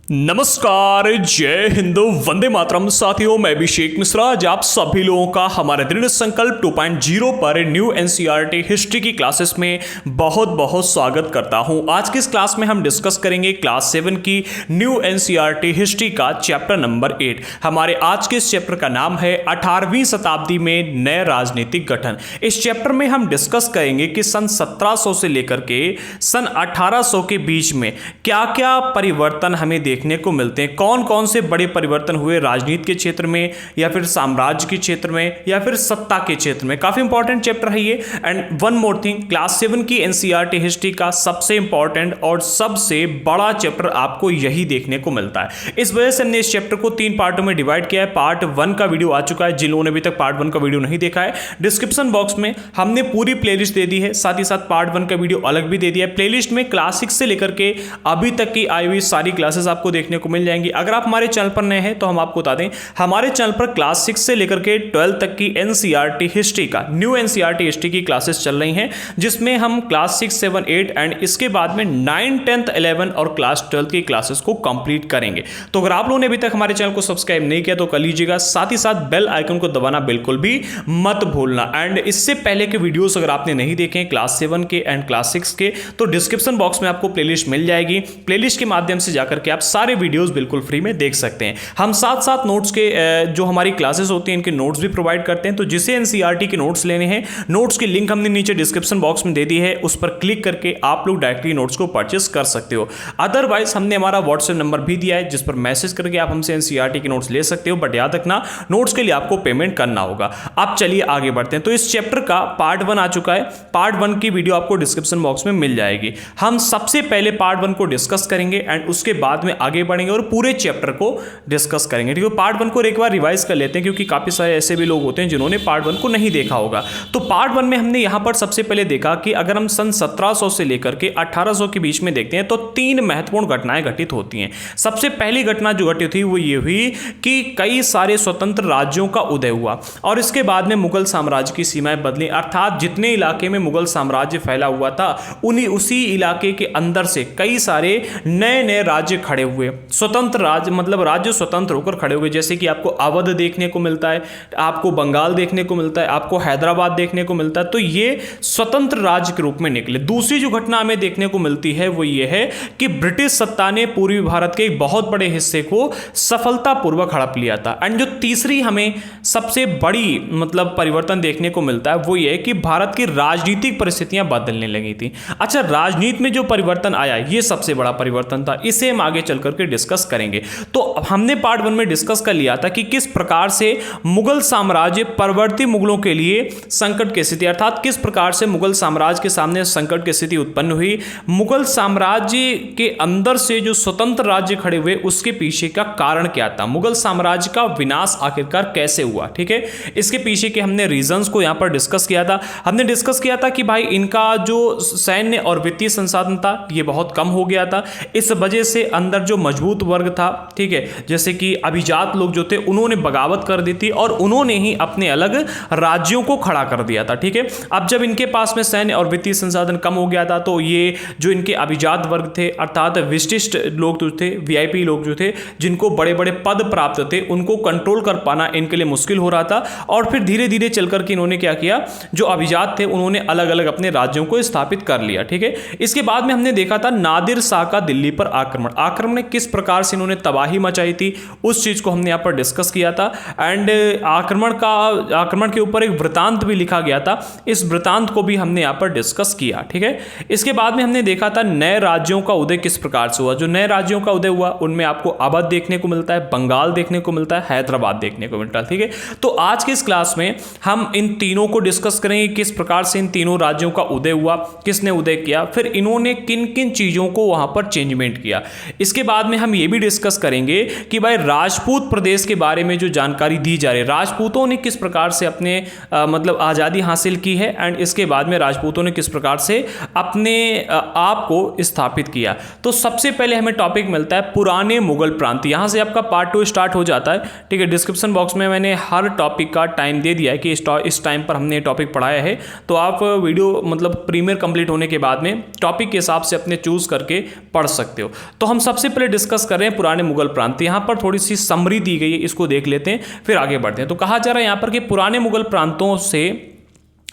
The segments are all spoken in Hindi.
नमस्कार, जय हिंद, वंदे मातरम। साथियों, मैं अभिषेक मिश्रा आज आप सभी लोगों का हमारे दृढ़ संकल्प 2.0 पर न्यू एनसीईआरटी हिस्ट्री की क्लासेस में बहुत बहुत स्वागत करता हूं। आज की इस क्लास में हम डिस्कस करेंगे क्लास 7 की न्यू एनसीईआरटी हिस्ट्री का चैप्टर नंबर 8। हमारे आज के इस चैप्टर का नाम है 18वीं शताब्दी में नए राजनीतिक गठन। इस चैप्टर में हम डिस्कस करेंगे कि सन 1700 से लेकर के सन 1800 के बीच में क्या क्या परिवर्तन हमें देखने को मिलते हैं, कौन कौन से बड़े परिवर्तन हुए राजनीति के क्षेत्र में या फिर साम्राज्य के क्षेत्र में या फिर सत्ता के क्षेत्र में। काफी इंपॉर्टेंट चैप्टर है ये। And one more thing, class 7 की एनसीईआरटी हिस्ट्री का सबसे इंपॉर्टेंट और सबसे बड़ा चैप्टर आपको यही देखने को मिलता है। इस वजह से हमने इस चैप्टर को 3 पार्टों में डिवाइड किया है। पार्ट 1 का वीडियो आ चुका है, जिन लोगों ने अभी तक पार्ट 1 का वीडियो नहीं देखा है, डिस्क्रिप्शन बॉक्स में हमने पूरी प्लेलिस्ट दे दी है, साथ ही साथ पार्ट 1 का वीडियो अलग भी दे दिया है। प्लेलिस्ट में क्लास 6 से लेकर के अभी तक की आई हुई सारी क्लासेस आपको देखने को मिल जाएंगी। अगर आप हमारे चैनल पर नए हैं तो हम आपको बता दें, हमारे चैनल पर क्लास 6 से लेकर के 12 तक की एनसीईआरटी हिस्ट्री का न्यू एनसीईआरटी हिस्ट्री की क्लासेस चल रही हैं, जिसमें हम क्लास 6, 7, 8 एंड इसके बाद में 9, 10, 11 और क्लास 12 की क्लासेस को कंप्लीट करेंगे। तो अगर आप लोगों ने अभी तक हमारे चैनल को सब्सक्राइब नहीं किया तो कर लीजिएगा, साथ ही साथ बेल आइकन को दबाना बिल्कुल भी मत भूलना। एंड इससे पहले के वीडियोस अगर आपने नहीं देखे क्लास 7 के एंड क्लास 6 के, तो डिस्क्रिप्शन बॉक्स में आपको प्लेलिस्ट मिल जाएगी। प्लेलिस्ट के माध्यम से जाकर के आप सारे वीडियोस बिल्कुल फ्री में देख सकते हैं। हम साथ साथ नोट्स के जो हमारी क्लासेस होती हैं इनके नोट्स भी प्रोवाइड करते हैं। तो जिसे एनसीईआरटी के नोट्स लेने हैं, नोट्स की लिंक हमने नीचे डिस्क्रिप्शन बॉक्स में दे दी है, उस पर क्लिक करके आप लोग डायरेक्टली नोट्स को परचेस कर सकते हो। अदरवाइज हमने हमारा व्हाट्सएप नंबर भी दिया है, जिस पर मैसेज करके आप हमसे एनसीईआरटी के नोट्स ले सकते हो, बट याद रखना नोट्स के लिए आपको पेमेंट करना होगा। अब चलिए आगे बढ़ते हैं। तो इस चैप्टर का पार्ट 1 आ चुका है, पार्ट 1 की वीडियो आपको डिस्क्रिप्शन बॉक्स में मिल जाएगी। हम सबसे पहले पार्ट 1 को डिस्कस करेंगे एंड उसके बाद में आगे बढ़ेंगे और पूरे चैप्टर को डिस्कस करेंगे। ठीक है, पार्ट 1 को एक बार रिवाइज कर लेते हैं, क्योंकि काफी सारे ऐसे भी लोग होते हैं जिन्होंने पार्ट 1 को नहीं देखा होगा। तो पार्ट 1 में हमने यहां पर सबसे पहले देखा कि अगर हम सन 1700 से लेकर के 1800 के बीच में देखते हैं तो 3 महत्वपूर्ण घटनाएं घटित होती हैं। सबसे पहली घटना जो घटित हुई वो ये हुई कि कई सारे स्वतंत्र राज्यों का उदय हुआ और इसके बाद में मुगल साम्राज्य की सीमाएं बदली, अर्थात जितने इलाके में मुगल साम्राज्य फैला हुआ था उसी इलाके के अंदर से कई सारे नए नए राज्य खड़े हुए। स्वतंत्र राज्य मतलब राज्य स्वतंत्र होकर खड़े हुए, जैसे कि आपको अवध देखने को मिलता है, आपको बंगाल देखने को मिलता है, आपको हैदराबाद देखने को मिलता है। तो ये स्वतंत्र राज्य के रूप में निकले। दूसरी जो घटना हमें देखने को मिलती है वो ये है कि ब्रिटिश सत्ता ने पूर्वी भारत के एक बहुत बड़े हिस्से को सफलतापूर्वक हड़प लिया था। एंड जो तीसरी हमें सबसे बड़ी मतलब परिवर्तन देखने को मिलता है वो ये है कि भारत की राजनीतिक परिस्थितियां बदलने लगी थी। अच्छा, राजनीति में जो परिवर्तन आया ये सबसे बड़ा परिवर्तन था, इसे हम आगे चल करके डिस्कस करेंगे। तो हमने पार्ट 1 में डिस्कस कर लिया था कि किस प्रकार से मुगल साम्राज्य परवर्ती मुगलों के लिए संकट की स्थिति, अर्थात किस प्रकार से मुगल साम्राज्य के सामने संकट की स्थिति उत्पन्न हुई। मुगल साम्राज्य के अंदर से जो स्वतंत्र राज्य खड़े हुए उसके पीछे का कारण क्या था, मुगल साम्राज्य का विनाश आखिरकार कैसे हुआ। ठीक है, इसके पीछे के हमने रीजंस को यहां पर डिस्कस किया था। हमने डिस्कस किया था कि भाई इनका जो सैन्य और वित्तीय संसाधन था ये बहुत कम हो गया था। इस वजह से अंदर जो मजबूत वर्ग था, ठीक है, जैसे कि अभिजात लोग जो थे उन्होंने बगावत कर दी थी और उन्होंने ही अपने अलग राज्यों को खड़ा कर दिया था। ठीक है, अब जब इनके पास में सैन्य और वित्तीय संसाधन कम हो गया था तो ये जो इनके अभिजात वर्ग थे, अर्थात विशिष्ट लोग जो थे, वीआईपी लोग जो थे, जिनको बड़े बड़े पद प्राप्त थे, उनको कंट्रोल कर पाना इनके लिए मुश्किल हो रहा था। और फिर धीरे धीरे चल करके इन्होंने क्या किया, जो अभिजात थे उन्होंने अलग अलग अपने राज्यों को स्थापित कर लिया। ठीक है, इसके बाद में हमने देखा था नादिर शाह का दिल्ली पर आक्रमण ने किस प्रकार से इन्होंने तबाही मचाई थी, उस चीज को हमने यहां पर डिस्कस किया था। एंड आक्रमण के ऊपर एक वृतांत भी लिखा गया था, इस वृतांत को भी हमने यहां पर डिस्कस किया। ठीक है, इसके बाद में हमने देखा था नए राज्यों का उदय किस प्रकार से हुआ। जो नए राज्यों का उदय हुआ उनमें आपको अवध देखने को मिलता है, बंगाल देखने को मिलता है, हैदराबाद देखने को मिलता है। ठीक है, तो आज के इस क्लास में हम इन तीनों को डिस्कस करेंगे, किस प्रकार से इन तीनों राज्यों का उदय हुआ, किसने उदय किया, फिर इन्होंने किन किन चीजों को वहां पर चेंजमेंट किया। इसके बाद में हम ये भी डिस्कस करेंगे कि भाई राजपूत प्रदेश के बारे में जो जानकारी दी जा रही है, राजपूतों ने किस प्रकार से अपने मतलब आज़ादी हासिल की है एंड इसके बाद में राजपूतों ने किस प्रकार से अपने आप को स्थापित किया। तो सबसे पहले हमें टॉपिक मिलता है पुराने मुगल प्रांत। यहाँ से आपका पार्ट 2 स्टार्ट हो जाता है। ठीक है, डिस्क्रिप्शन बॉक्स में मैंने हर टॉपिक का टाइम दे दिया है कि इस टाइम पर हमने टॉपिक पढ़ाया है, तो आप वीडियो मतलब प्रीमियर कंप्लीट होने के बाद में टॉपिक के हिसाब से अपने चूज करके पढ़ सकते हो। तो हम सबसे पहले डिस्कस कर रहे हैं पुराने मुगल प्रांत। यहाँ पर थोड़ी सी समरी दी गई है, इसको देख लेते हैं फिर आगे बढ़ते हैं। तो कहा जा रहा है यहाँ पर कि पुराने मुगल प्रांतों से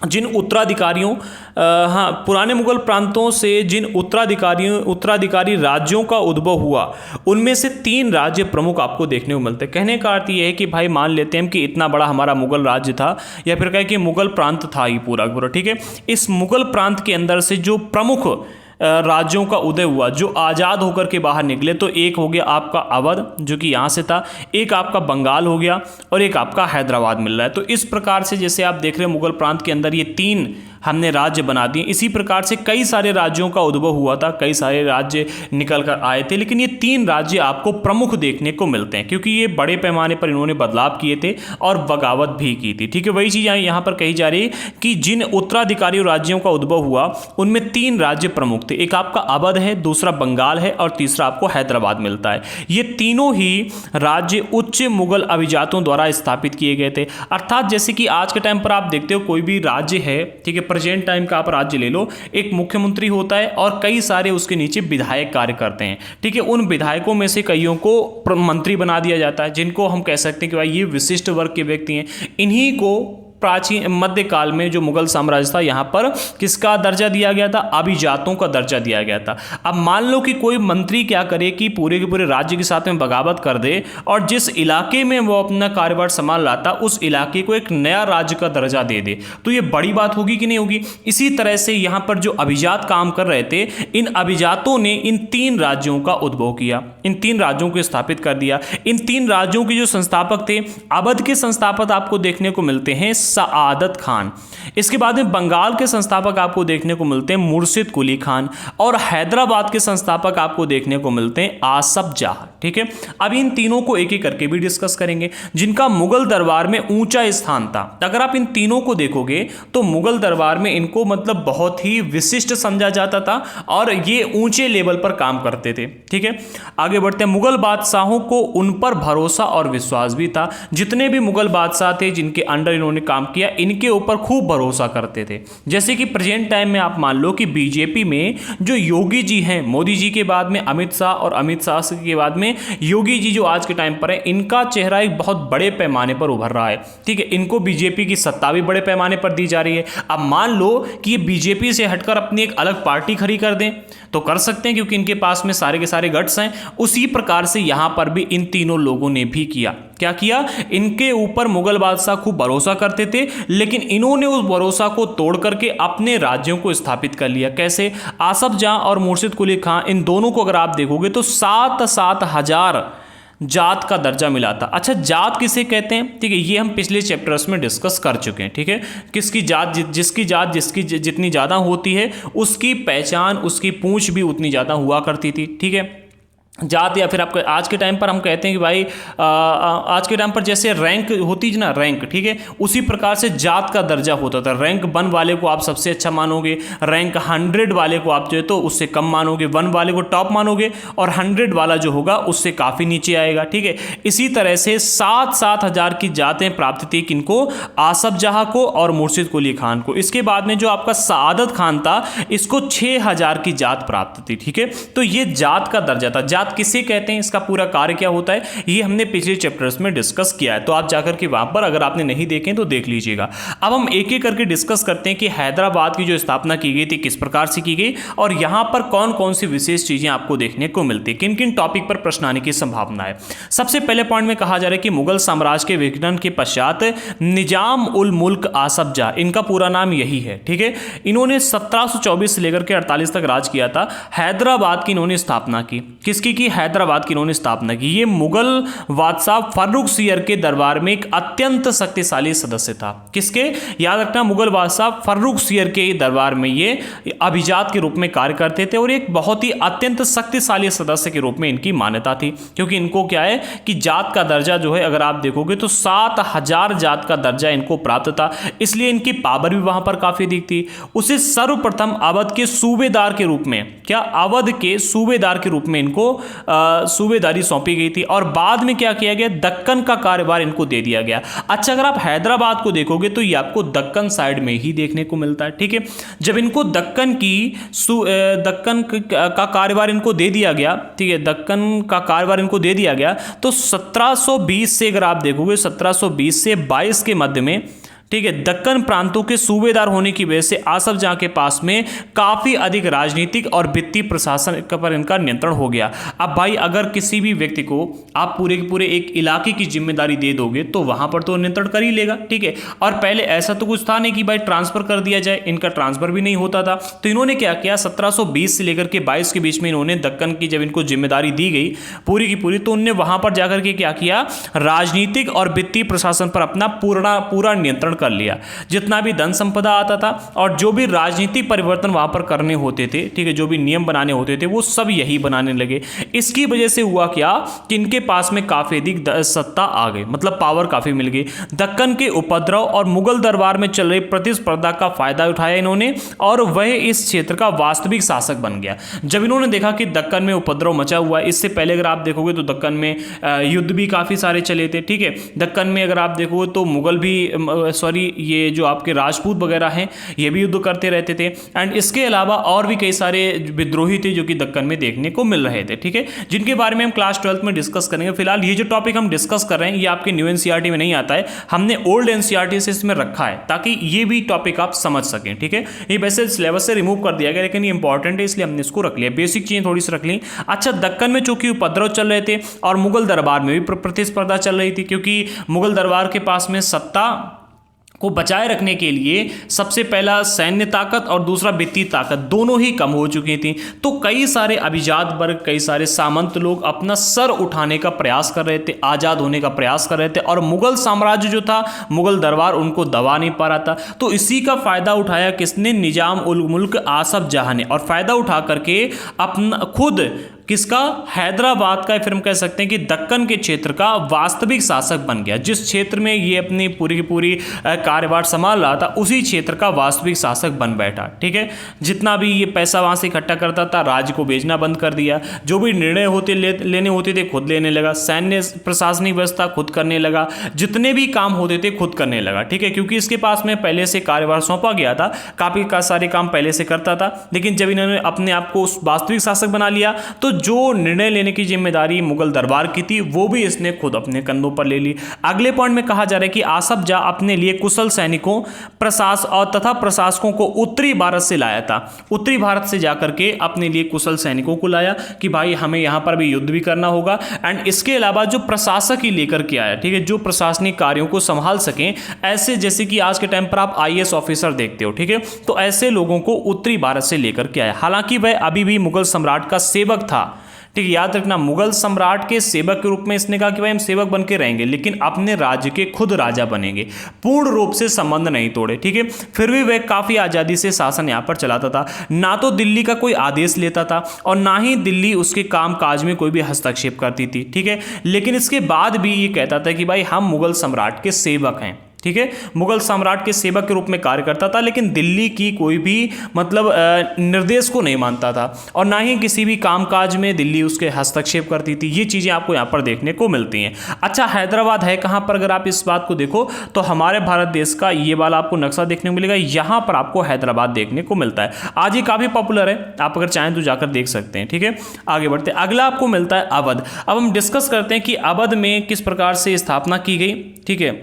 जिन उत्तराधिकारियों पुराने मुगल प्रांतों से जिन उत्तराधिकारी राज्यों का उद्भव हुआ, उनमें से 3 राज्य प्रमुख आपको देखने को मिलते हैं। कहने का अर्थ ये है कि भाई मान लेते हैं कि इतना बड़ा हमारा मुगल राज्य था, या फिर कहें कि मुगल प्रांत था ही पूरा पूरा, ठीक है। इस मुगल प्रांत के अंदर से जो प्रमुख राज्यों का उदय हुआ, जो आज़ाद होकर के बाहर निकले, तो एक हो गया आपका अवध जो कि यहाँ से था, एक आपका बंगाल हो गया और एक आपका हैदराबाद मिल रहा है। तो इस प्रकार से जैसे आप देख रहे हैं मुगल प्रांत के अंदर ये 3 हमने राज्य बना दिए। इसी प्रकार से कई सारे राज्यों का उद्भव हुआ था, कई सारे राज्य निकल कर आए थे, लेकिन ये 3 राज्य आपको प्रमुख देखने को मिलते हैं क्योंकि ये बड़े पैमाने पर इन्होंने बदलाव किए थे और बगावत भी की थी, ठीक है। वही चीज़ यहाँ पर कही जा रही है कि जिन उत्तराधिकारी राज्यों का उद्भव हुआ उनमें 3 राज्य प्रमुख थे। एक आपका अवध है, दूसरा बंगाल है और तीसरा आपको हैदराबाद मिलता है। ये तीनों ही राज्य उच्च मुगल अभिजातों द्वारा स्थापित किए गए थे। अर्थात जैसे कि आज के टाइम पर आप देखते हो कोई भी राज्य है, ठीक है, प्रेजेंट टाइम का आप राज्य ले लो, एक मुख्यमंत्री होता है और कई सारे उसके नीचे विधायक कार्य करते हैं, ठीक है। उन विधायकों में से कईयों को मंत्री बना दिया जाता है, जिनको हम कह सकते हैं कि भाई ये विशिष्ट वर्ग के व्यक्ति हैं। इन्हीं को प्राचीन मध्यकाल में जो मुगल साम्राज्य था, यहाँ पर किसका दर्जा दिया गया था? अभिजातों का दर्जा दिया गया था। अब मान लो कि कोई मंत्री क्या करे कि पूरे के पूरे राज्य के साथ में बगावत कर दे और जिस इलाके में वो अपना कार्यभार संभाल रहा था उस इलाके को एक नया राज्य का दर्जा दे दे, तो ये बड़ी बात होगी कि नहीं होगी? इसी तरह से यहाँ पर जो अभिजात काम कर रहे थे, इन अभिजातों ने इन 3 राज्यों का उद्भव किया, इन 3 राज्यों को स्थापित कर दिया। इन 3 राज्यों के जो संस्थापक थे, अवध के संस्थापक आपको देखने को मिलते हैं सआदत खान। इसके बाद में बंगाल के संस्थापक आपको देखने को मिलते हैं मुर्शिद कुली खान और हैदराबाद के संस्थापक आपको देखने को मिलते हैं आसफ जाह, ठीक है। अब इन तीनों को एक एक करके भी डिस्कस करेंगे, जिनका मुगल दरबार में ऊंचा स्थान था। अगर आप इन तीनों को देखोगे तो मुगल दरबार में इनको मतलब बहुत ही विशिष्ट समझा जाता था और ये ऊंचे लेवल पर काम करते थे, ठीक है। आगे बढ़ते हैं। मुगल बादशाहों को उन पर भरोसा और विश्वास भी था। जितने भी मुगल बादशाह थे जिनके अंडर इन्होंने काम किया, इनके ऊपर खूब भरोसा करते थे। जैसे कि प्रेजेंट टाइम में आप मान लो कि बीजेपी में जो योगी जी हैं, मोदी जी के बाद में अमित शाह और अमित शाह के बाद में योगी जी जो आज के टाइम पर है, इनका चेहरा एक बहुत बड़े पैमाने पर उभर रहा है, ठीक है। इनको बीजेपी की सत्ता भी बड़े पैमाने पर दी जा रही है। अब मान लो कि ये बीजेपी से हटकर अपनी एक अलग पार्टी खड़ी कर दें तो कर सकते हैं क्योंकि इनके पास में सारे के सारे गट्स हैं। उसी प्रकार से यहां पर भी इन तीनों लोगों ने भी किया। क्या किया? इनके ऊपर मुगल बादशाह खूब भरोसा करते थे, लेकिन इन्होंने उस भरोसा को तोड़ करके अपने राज्यों को स्थापित कर लिया। कैसे? आसफ जाह और मुर्शिद कुली खां, इन दोनों को अगर आप देखोगे तो 7-7 हजार जात का दर्जा मिला था। अच्छा, जात किसे कहते हैं? ठीक है, ये हम पिछले चैप्टर्स में डिस्कस कर चुके हैं, ठीक है। किसकी जात, जिसकी जात जितनी ज़्यादा होती है उसकी पहचान, उसकी पूंछ भी उतनी ज़्यादा हुआ करती थी, ठीक है। जात, या फिर आपको आज के टाइम पर हम कहते हैं कि भाई आज के टाइम पर जैसे रैंक होती है ना, रैंक, ठीक है, उसी प्रकार से जात का दर्जा होता था। रैंक 1 वाले को आप सबसे अच्छा मानोगे, रैंक 100 वाले को आप जो है तो उससे कम मानोगे, 1 वाले को टॉप मानोगे और 100 वाला जो होगा उससे काफ़ी नीचे आएगा, ठीक है। इसी तरह से 7-7 हजार की जातें प्राप्त थी किनको? आसफ जाह को और मुर्शिद कुली खान को। इसके बाद में जो आपका सआदत खान था, इसको 6000 की जात प्राप्त थी, ठीक है। तो ये जात का दर्जा था। जात किसे कहते हैं, इसका पूरा कार्य क्या होता है, ये हमने पिछले चैप्टर्स में डिस्कस किया है, तो आप जाकर के वहां पर अगर आपने नहीं देखे तो देख लीजिएगा। अब हम एक एक करके डिस्कस करते हैं कि हैदराबाद की जो स्थापना की गई थी किस प्रकार से की गई और यहां पर कौन कौन सी विशेष चीजें आपको देखने को मिलती है, किन किन टॉपिक पर प्रश्न आने की संभावना है। सबसे पहले पॉइंट में कहा जा रहा है कि मुगल साम्राज्य के विघटन के पश्चात निजाम उल मुल्क आसफ जाह, इनका पूरा नाम यही है, ठीक है। इन्होंने 1724 से लेकर के 48 तक राज किया था। हैदराबाद की इन्होंने स्थापना की। किसकी की? हैदराबाद की इन्होंने स्थापना की। ये मुगल बादशाह फर्रुखसियर के दरबार में एक अत्यंत शक्तिशाली सदस्य था। किसके? याद रखना, मुगल बादशाह फर्रुखसियर के दरबार में ये अभिजात के रूप में कार्य करते थे और एक बहुत ही अत्यंत शक्तिशाली सदस्य के रूप में इनकी मान्यता थी, क्योंकि इनको क्या है कि जात का दर्जा जो है अगर आप देखोगे तो 7000 जात का दर्जा इनको प्राप्त था, इसलिए इनकी पावर भी वहां पर काफी दिखती। उसे सर्वप्रथम अवध के सूबेदार के रूप में, क्या अवध के सूबेदार के रूप में इनको सूबेदारी सौंपी गई थी और बाद में क्या किया गया, दक्कन का कार्यभार इनको दे दिया गया। अच्छा, अगर आप हैदराबाद को देखोगे तो ये आपको दक्कन साइड में ही देखने को मिलता है। ठीक है, जब इनको दक्कन का कार्यभार इनको दे दिया गया, ठीक है, दक्कन का कार्यभार इनको दे दिया गया, तो 1720 से अगर आप देखोगे 1720 से 22 के मध्य में, ठीक है, दक्कन प्रांतों के सूबेदार होने की वजह से आसफ जहां के पास में काफ़ी अधिक राजनीतिक और वित्तीय प्रशासन पर इनका नियंत्रण हो गया। अब भाई अगर किसी भी व्यक्ति को आप पूरे के पूरे एक इलाके की जिम्मेदारी दे दोगे तो वहां पर तो नियंत्रण कर ही लेगा। ठीक है, और पहले ऐसा तो कुछ था नहीं कि भाई ट्रांसफर कर दिया जाए, इनका ट्रांसफर भी नहीं होता था। तो इन्होंने क्या किया, 1720 से लेकर के 22 के बीच में इन्होंने दक्कन की जब इनको जिम्मेदारी दी गई पूरी की पूरी, तो उन्होंने वहां पर जाकर के क्या किया, राजनीतिक और वित्तीय प्रशासन पर अपना पूरा नियंत्रण कर लिया। जितना भी धन संपदा आता था और जो भी राजनीतिक परिवर्तन वहां पर करने होते थे, ठीक है, जो भी नियम बनाने होते थे वो सब यही बनाने लगे। इसकी वजह से हुआ क्या कि इनके पास में काफी अधिक सत्ता आ गई, मतलब पावर काफी मिल गई। दक्कन के उपद्रव और मुगल दरबार में चल रही प्रतिस्पर्धा का फायदा उठाया इन्होंने और वह इस क्षेत्र का वास्तविक शासक बन गया। जब इन्होंने देखा कि दक्कन में उपद्रव मचा हुआ है, इससे पहले अगर आप देखोगे तो दक्कन में युद्ध भी काफी सारे चले थे। ठीक है, दक्कन में अगर आप देखोगे तो मुगल भी ये जो आपके राजपूत वगैरह हैं ये भी युद्ध करते रहते थे। एंड इसके अलावा और भी कई सारे विद्रोही थे जो कि दक्कन में देखने को मिल रहे थे। ठीक है, जिनके बारे में हम क्लास 12 में डिस्कस करेंगे। फिलहाल ये जो टॉपिक हम डिस्कस कर रहे हैं ये आपके न्यू एनसीईआरटी में नहीं आता है, हमने ओल्ड एनसीईआरटी से इसमें रखा है ताकि ये भी टॉपिक आप समझ सकें। ठीक है, ये वैसे सिलेबस से रिमूव कर दिया गया लेकिन ये इंपॉर्टेंट है इसलिए हमने इसको रख लिया, बेसिक चीजें थोड़ी सी रख ली। अच्छा, दक्कन में चूंकि उपद्रव चल रहे थे और मुगल दरबार में भी प्रतिस्पर्धा चल रही थी, क्योंकि मुगल दरबार के पास में सत्ता को बचाए रखने के लिए सबसे पहला सैन्य ताकत और दूसरा वित्तीय ताकत दोनों ही कम हो चुकी थी। तो कई सारे अभिजात वर्ग, कई सारे सामंत लोग अपना सर उठाने का प्रयास कर रहे थे, आज़ाद होने का प्रयास कर रहे थे और मुगल साम्राज्य जो था, मुगल दरबार उनको दबा नहीं पा रहा था। तो इसी का फायदा उठाया किसने, निजाम उल मुल्क आसफ जहां ने, और फायदा उठा करके अपना खुद किसका, हैदराबाद का, फिर हम कह सकते हैं कि दक्कन के क्षेत्र का वास्तविक शासक बन गया। जिस क्षेत्र में ये अपनी पूरी की पूरी कार्यभार संभाल रहा था उसी क्षेत्र का वास्तविक शासक बन बैठा। ठीक है, जितना भी ये पैसा वहां से इकट्ठा करता था राज्य को बेचना बंद कर दिया, जो भी निर्णय लेने होते थे खुद लेने लगा, सैन्य प्रशासनिक व्यवस्था खुद करने लगा, जितने भी काम होते थे खुद करने लगा। ठीक है, क्योंकि इसके पास में पहले से कार्यभार सौंपा गया था, काफी सारे काम पहले से करता था, लेकिन जब इन्होंने अपने आप को वास्तविक शासक बना लिया तो जो निर्णय लेने की जिम्मेदारी मुगल दरबार की थी वो भी इसने खुद अपने कंधों पर ले ली। अगले पॉइंट में कहा जा रहा है कि आसफ जा अपने लिए कुशल सैनिकों तथा प्रशासकों को उत्तरी भारत से लाया था। उत्तरी भारत से जाकर के अपने लिए कुशल सैनिकों को लाया कि भाई हमें यहां पर भी युद्ध भी करना होगा। एंड इसके अलावा जो प्रशासक ही लेकर के आया, ठीक है, जो प्रशासनिक कार्यों को संभाल सकें, ऐसे जैसे कि आज के टाइम पर आप आईएएस ऑफिसर देखते हो। ठीक है, तो ऐसे लोगों को उत्तरी भारत से लेकर के आया। हालांकि वह अभी भी मुगल सम्राट का सेवक था। ठीक है, याद रखना, मुगल सम्राट के सेवक के रूप में इसने कहा कि भाई हम सेवक बन के रहेंगे लेकिन अपने राज्य के खुद राजा बनेंगे, पूर्ण रूप से संबंध नहीं तोड़े। ठीक है, फिर भी वह काफी आजादी से शासन यहां पर चलाता था, ना तो दिल्ली का कोई आदेश लेता था और ना ही दिल्ली उसके काम काज में कोई भी हस्तक्षेप करती थी। ठीक है, लेकिन इसके बाद भी ये कहता था कि भाई हम मुगल सम्राट के सेवक हैं। ठीक है, मुगल सम्राट के सेवक के रूप में कार्य करता था लेकिन दिल्ली की कोई भी मतलब निर्देश को नहीं मानता था और ना ही किसी भी कामकाज में दिल्ली उसके हस्तक्षेप करती थी। ये चीज़ें आपको यहाँ पर देखने को मिलती हैं। अच्छा, हैदराबाद है कहाँ पर, अगर आप इस बात को देखो तो हमारे भारत देश का ये वाला आपको नक्शा देखने को मिलेगा, यहाँ पर आपको हैदराबाद देखने को मिलता है। आज ये काफ़ी पॉपुलर है, आप अगर चाहें तो जाकर देख सकते हैं। ठीक है, आगे बढ़ते हैं। अगला आपको मिलता है अवध। अब हम डिस्कस करते हैं कि अवध में किस प्रकार से स्थापना की गई। ठीक है,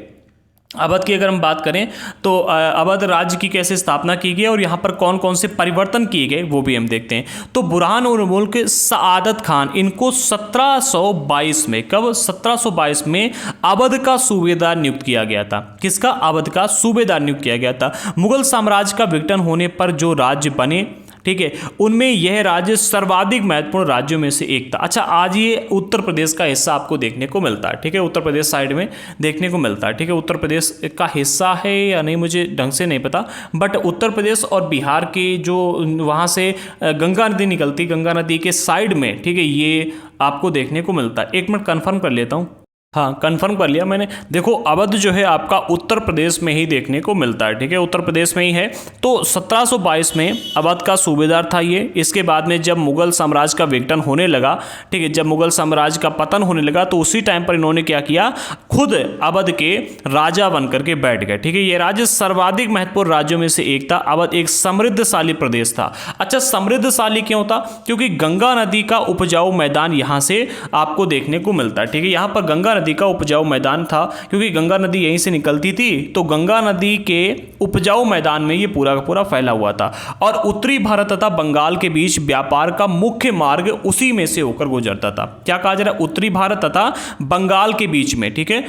अवध की अगर हम बात करें तो अवध राज्य की कैसे स्थापना की गई और यहाँ पर कौन कौन से परिवर्तन किए गए वो भी हम देखते हैं। तो बुरहान उल मुल्क सआदत खान, इनको 1722 में, कब, 1722 में अवध का सूबेदार नियुक्त किया गया था। किसका, अवध का सूबेदार नियुक्त किया गया था। मुगल साम्राज्य का विघटन होने पर जो राज्य बने, ठीक है, उनमें यह राज्य सर्वाधिक महत्वपूर्ण राज्यों में से एक था। अच्छा, आज ये उत्तर प्रदेश का हिस्सा आपको देखने को मिलता है। ठीक है, उत्तर प्रदेश साइड में देखने को मिलता है। ठीक है, उत्तर प्रदेश का हिस्सा है या नहीं मुझे ढंग से नहीं पता, बट उत्तर प्रदेश और बिहार की जो वहाँ से गंगा नदी निकलती, गंगा नदी के साइड में, ठीक है, ये आपको देखने को मिलता है। एक मिनट कंफर्म कर लेता हूँ। हाँ, कंफर्म कर लिया मैंने। देखो अवध जो है आपका उत्तर प्रदेश में ही देखने को मिलता है, ठीक है, उत्तर प्रदेश में ही है। तो 1722 में अवध का सूबेदार था ये। इसके बाद में जब मुगल साम्राज्य का विघटन होने लगा, ठीक है, जब मुगल साम्राज्य का पतन होने लगा, तो उसी टाइम पर इन्होंने क्या किया, खुद अवध के राजा बन करके बैठ गए, ठीक है। ये राज्य सर्वाधिक महत्वपूर्ण राज्यों में से एक था। अवध एक समृद्धशाली प्रदेश था। अच्छा, समृद्धशाली क्यों था? क्योंकि गंगा नदी का उपजाऊ मैदान यहाँ से आपको देखने को मिलता है, ठीक है। यहाँ पर गंगा नदी का उपजाऊ मैदान था, क्योंकि गंगा नदी यहीं से निकलती थी, तो गंगा नदी के उपजाऊ मैदान में ये पूरा का पूरा फैला हुआ था। और उत्तरी भारत तथा बंगाल के बीच व्यापार का मुख्य मार्ग उसी में से होकर गुजरता था। क्या कहा जा रहा है? उत्तरी भारत तथा बंगाल के बीच में, ठीक है,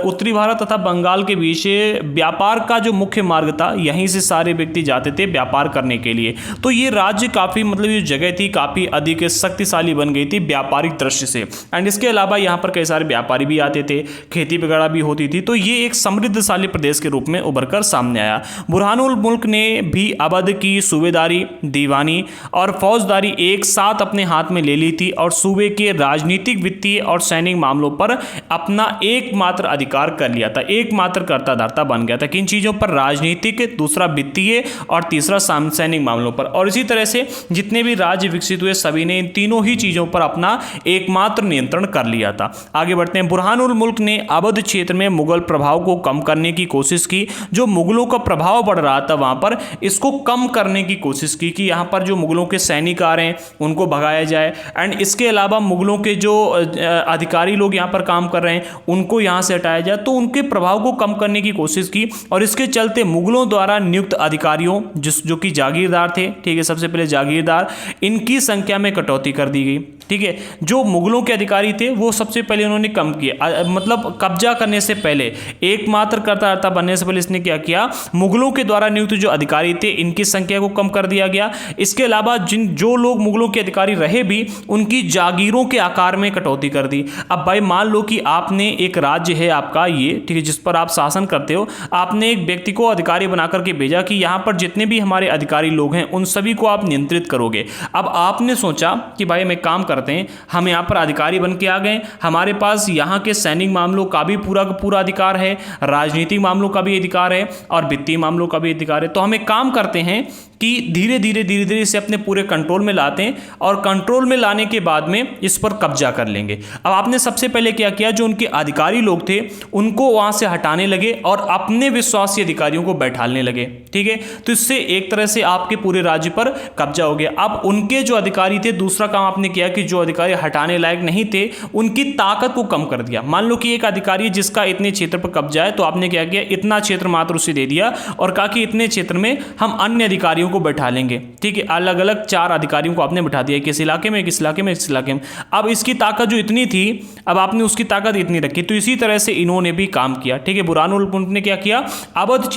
उत्तरी भारत तथा बंगाल के बीच व्यापार का जो मुख्य मार्ग था, यहीं से सारे व्यक्ति जाते थे व्यापार करने के लिए। तो ये राज्य काफी, मतलब ये जगह थी काफी अधिक शक्तिशाली बन गई थी व्यापारिक दृष्टि से। एंड इसके अलावा यहाँ पर कई सारे व्यापारी भी आते थे, खेती वगैरह भी होती थी। तो ये एक समृद्धशाली प्रदेश के रूप में उभर कर सामने आया। बुरहानुल मुल्क ने भी अवध की सूबेदारी, दीवानी और फौजदारी एक साथ अपने हाथ में ले ली थी और सूबे के राजनीतिक, वित्तीय और सैनिक मामलों पर अपना एकमात्र अधिकार कर लिया था, एकमात्र कर्ताधर्ता बन गया था। किन चीज़ों पर? राजनीतिक, दूसरा वित्तीय और तीसरा सैनिक मामलों पर। और इसी तरह से जितने भी राज्य विकसित हुए सभी ने इन तीनों ही चीज़ों पर अपना एकमात्र नियंत्रण कर लिया था। आगे बढ़ते हैं। बुरहानुल मुल्क ने अवध क्षेत्र में मुगल प्रभाव को कम करने की कोशिश की। जो मुगलों का प्रभाव बढ़ रहा था वहां पर, इसको कम करने की कोशिश की कि यहां पर जो मुगलों के सैनिक आ रहे हैं उनको भगाया जाए। एंड इसके अलावा मुगलों के जो अधिकारी लोग यहां पर काम कर रहे हैं उनको यहां से हटाया जाए। तो उनके प्रभाव को कम करने की कोशिश की और इसके चलते मुगलों द्वारा नियुक्त अधिकारियों, जो कि जागीरदार थे, ठीक है, सबसे पहले जागीरदार, इनकी संख्या में कटौती कर दी गई, ठीक है। जो मुगलों के अधिकारी थे वो सबसे पहले उन्होंने कम किया, मतलब कब्जा करने से पहले, एकमात्र कर्ताधर्ता बनने से पहले इसने क्या किया, मुगलों के द्वारा नियुक्त जो अधिकारी थे इनकी संख्या को कम कर दिया गया। इसके अलावा जो लोग मुगलों के अधिकारी रहे भी, उनकी जागीरों के आकार में कटौती कर दी। अब भाई मान लो कि आपने एक राज्य है आपका ये, ठीक है, जिस पर आप शासन करते हो, आपने एक व्यक्ति को अधिकारी बना करके भेजा कि यहां पर जितने भी हमारे अधिकारी लोग हैं उन सभी को आप नियंत्रित करोगे। अब आपने सोचा कि भाई मैं काम करते हैं, हम यहाँ पर अधिकारी बन के आ गए, हमारे पास यहाँ के सैनिक मामलों का भी पूरा पूरा अधिकार है, राजनीतिक मामलों का भी अधिकार है और वित्तीय मामलों का भी अधिकार है। तो हम एक काम करते हैं कि धीरे धीरे इसे अपने पूरे कंट्रोल में लाते हैं और कंट्रोल में लाने के बाद में इस पर कब्जा कर लेंगे। अब आपने सबसे पहले क्या किया, जो उनके अधिकारी लोग थे उनको वहां से हटाने लगे और अपने विश्वासी अधिकारियों को बैठाने लगे, ठीक है। तो इससे एक तरह से आपके पूरे राज्य पर कब्जा हो गया। अब उनके जो अधिकारी थे, दूसरा काम आपने किया कि जो अधिकारी हटाने लायक नहीं थे उनकी ताकत को कम कर दिया। मान लो कि एक अधिकारी जिसका इतने क्षेत्र पर कब्जा है, तो आपने क्या किया, इतना क्षेत्र मात्र उसे दे दिया और कहा कि इतने क्षेत्र में हम अन्य अधिकारियों को बैठा लेंगे, ठीक है। अलग अलग 4 अधिकारियों को आपने बैठा दिया, किस इलाके में, किस इलाके में, किस इलाके में। अब इसकी ताकत जो इतनी थी, अब आपने उसकी ताकत इतनी रखी। तो इसी तरह से इन्होंने भी काम किया, ठीक है। बुरहानुल मुल्क ने क्या किया, अवध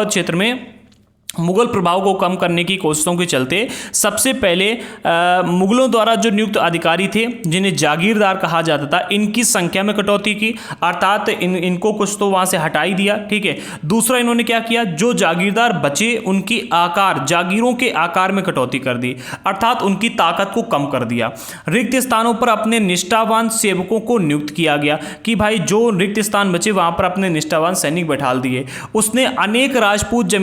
क्षेत्र में मुगल प्रभाव को कम करने की कोशिशों के चलते सबसे पहले मुगलों द्वारा जो नियुक्त अधिकारी थे, जिन्हें जागीरदार कहा जाता था, इनकी संख्या में कटौती की, अर्थात इनको कुछ तो वहां से हटा ही दिया, ठीक है। दूसरा इन्होंने क्या किया, जो जागीरदार बचे उनकी आकार, जागीरों के आकार में कटौती कर दी, अर्थात उनकी ताकत को कम कर दिया। रिक्त स्थानों पर अपने निष्ठावान सेवकों को नियुक्त किया गया कि भाई जो रिक्त स्थान बचे वहां पर अपने निष्ठावान सैनिक बैठा दिए। उसने अनेक राजपूत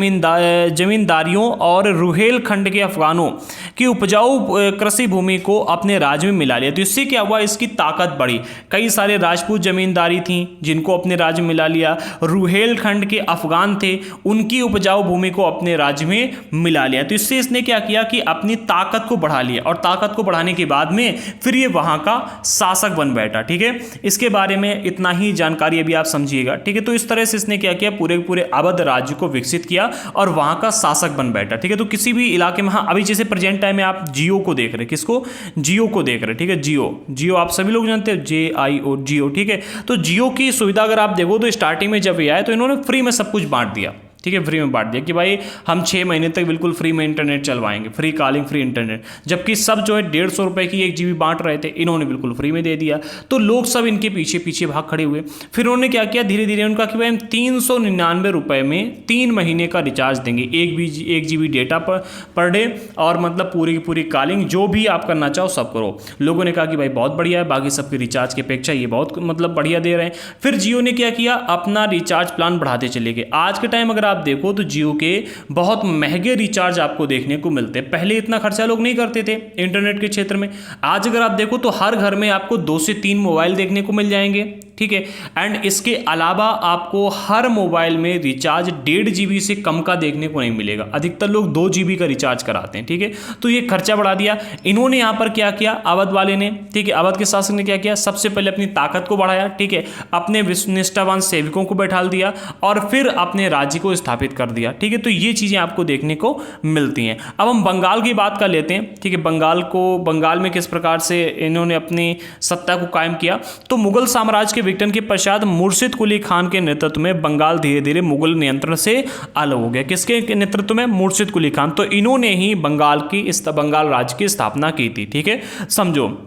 जमींदारियों और रुहेलखंड के अफगानों की उपजाऊ कृषि भूमि को अपने राज्य में मिला लिया। तो इससे क्या हुआ, इसकी ताकत बढ़ी। कई सारे राजपूत जमींदारी थी जिनको अपने राज्य में मिला लिया, रुहेलखंड के अफगान थे उनकी उपजाऊ भूमि को अपने राज्य में मिला लिया। तो इससे इसने क्या किया कि अपनी ताकत को बढ़ा लिया और ताकत को बढ़ाने के बाद में फिर ये वहां का शासक बन बैठा, ठीक है। इसके बारे में इतना ही जानकारी अभी आप समझिएगा, ठीक है। तो इस तरह से इसने क्या किया, पूरे अवध राज्य को विकसित किया और वहां का शासक बन बैठा, ठीक है। तो किसी भी इलाके में, हाँ अभी जैसे प्रेजेंट टाइम में आप जियो को देख रहे हैं, किसको, जियो को देख रहे हैं, ठीक है। जियो आप सभी लोग जानते हो, JIO, जियो, ठीक है। तो जियो की सुविधा अगर आप देखो तो स्टार्टिंग में जब ये आया तो इन्होंने फ्री में सब कुछ बांट दिया, ठीक है, फ्री में बांट दिया कि भाई हम 6 महीने तक बिल्कुल फ्री में इंटरनेट चलवाएंगे, फ्री कॉलिंग, फ्री इंटरनेट। जबकि सब जो है 150 रुपये की 1 GB बांट रहे थे, इन्होंने बिल्कुल फ्री में दे दिया। तो लोग सब इनके पीछे पीछे भाग खड़े हुए। फिर उन्होंने क्या किया, धीरे धीरे उनका कि भाई हम 399 रुपये में 3 महीने का रिचार्ज देंगे, 1 GB डेटा पर डे, और मतलब पूरी की पूरी कॉलिंग जो भी आप करना चाहो सब करो। लोगों ने कहा कि भाई बहुत बढ़िया है, बाकी सबके रिचार्ज की अपेक्षा ये बहुत मतलब बढ़िया दे रहे हैं। फिर जियो ने क्या किया, अपना रिचार्ज प्लान बढ़ाते चले गए। आज के टाइम अगर आप देखो तो जियो के बहुत महंगे रिचार्ज आपको देखने को मिलते हैं। पहले इतना खर्चा लोग नहीं करते थे इंटरनेट के क्षेत्र में। आज अगर आप देखो तो हर घर में आपको 2 से 3 मोबाइल देखने को मिल जाएंगे, ठीक है। एंड इसके अलावा आपको हर मोबाइल में रिचार्ज 1.5 GB से कम का देखने को नहीं मिलेगा। अधिकतर लोग 2 GB का रिचार्ज कराते हैं, ठीक है। तो ये खर्चा बढ़ा दिया इन्होंने। यहाँ पर क्या किया अवध वाले ने, ठीक है, अवध के शासक ने क्या किया, सबसे पहले अपनी ताकत को बढ़ाया, ठीक है, अपने निष्ठावान सेवकों को बैठाल दिया और फिर अपने राज्य को स्थापित कर दिया, ठीक है। तो ये चीजें आपको देखने को मिलती हैं। अब हम बंगाल की बात कर लेते हैं, ठीक है। बंगाल में किस प्रकार से इन्होंने अपनी सत्ता को कायम किया। तो मुगल साम्राज्य के विघटन के पश्चात मुर्शिद कुली खान के नेतृत्व में बंगाल धीरे धीरे मुगल नियंत्रण से अलग हो गया। किसके नेतृत्व में, मुर्शिद कुली खान। तो इन्होंने ही बंगाल राज्य की स्थापना की थी, ठीक है। समझो,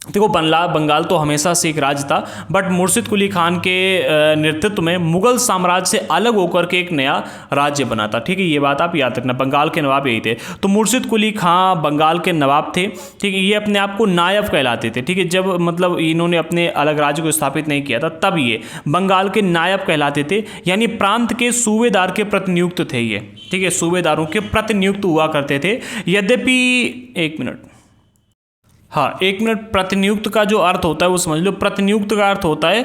देखो बंगाल तो हमेशा से एक राज्य था, बट मुर्शिद कुली खान के नेतृत्व में मुगल साम्राज्य से अलग होकर के एक नया राज्य बना था, ठीक है। ये बात आप याद रखना, बंगाल के नवाब यही थे। तो मुर्शिद कुली खान बंगाल के नवाब थे, ठीक है। ये अपने आप को नायब कहलाते थे, ठीक है। जब मतलब इन्होंने अपने अलग राज्य को स्थापित नहीं किया था तब ये बंगाल के नायब कहलाते थे, यानी प्रांत के सूबेदार के प्रतिनियुक्त थे ये, ठीक है। सूबेदारों के प्रतिनियुक्त हुआ करते थे। यद्यपि एक मिनट प्रतिनियुक्त का जो अर्थ होता है वो समझ लो। प्रतिनियुक्त का अर्थ होता है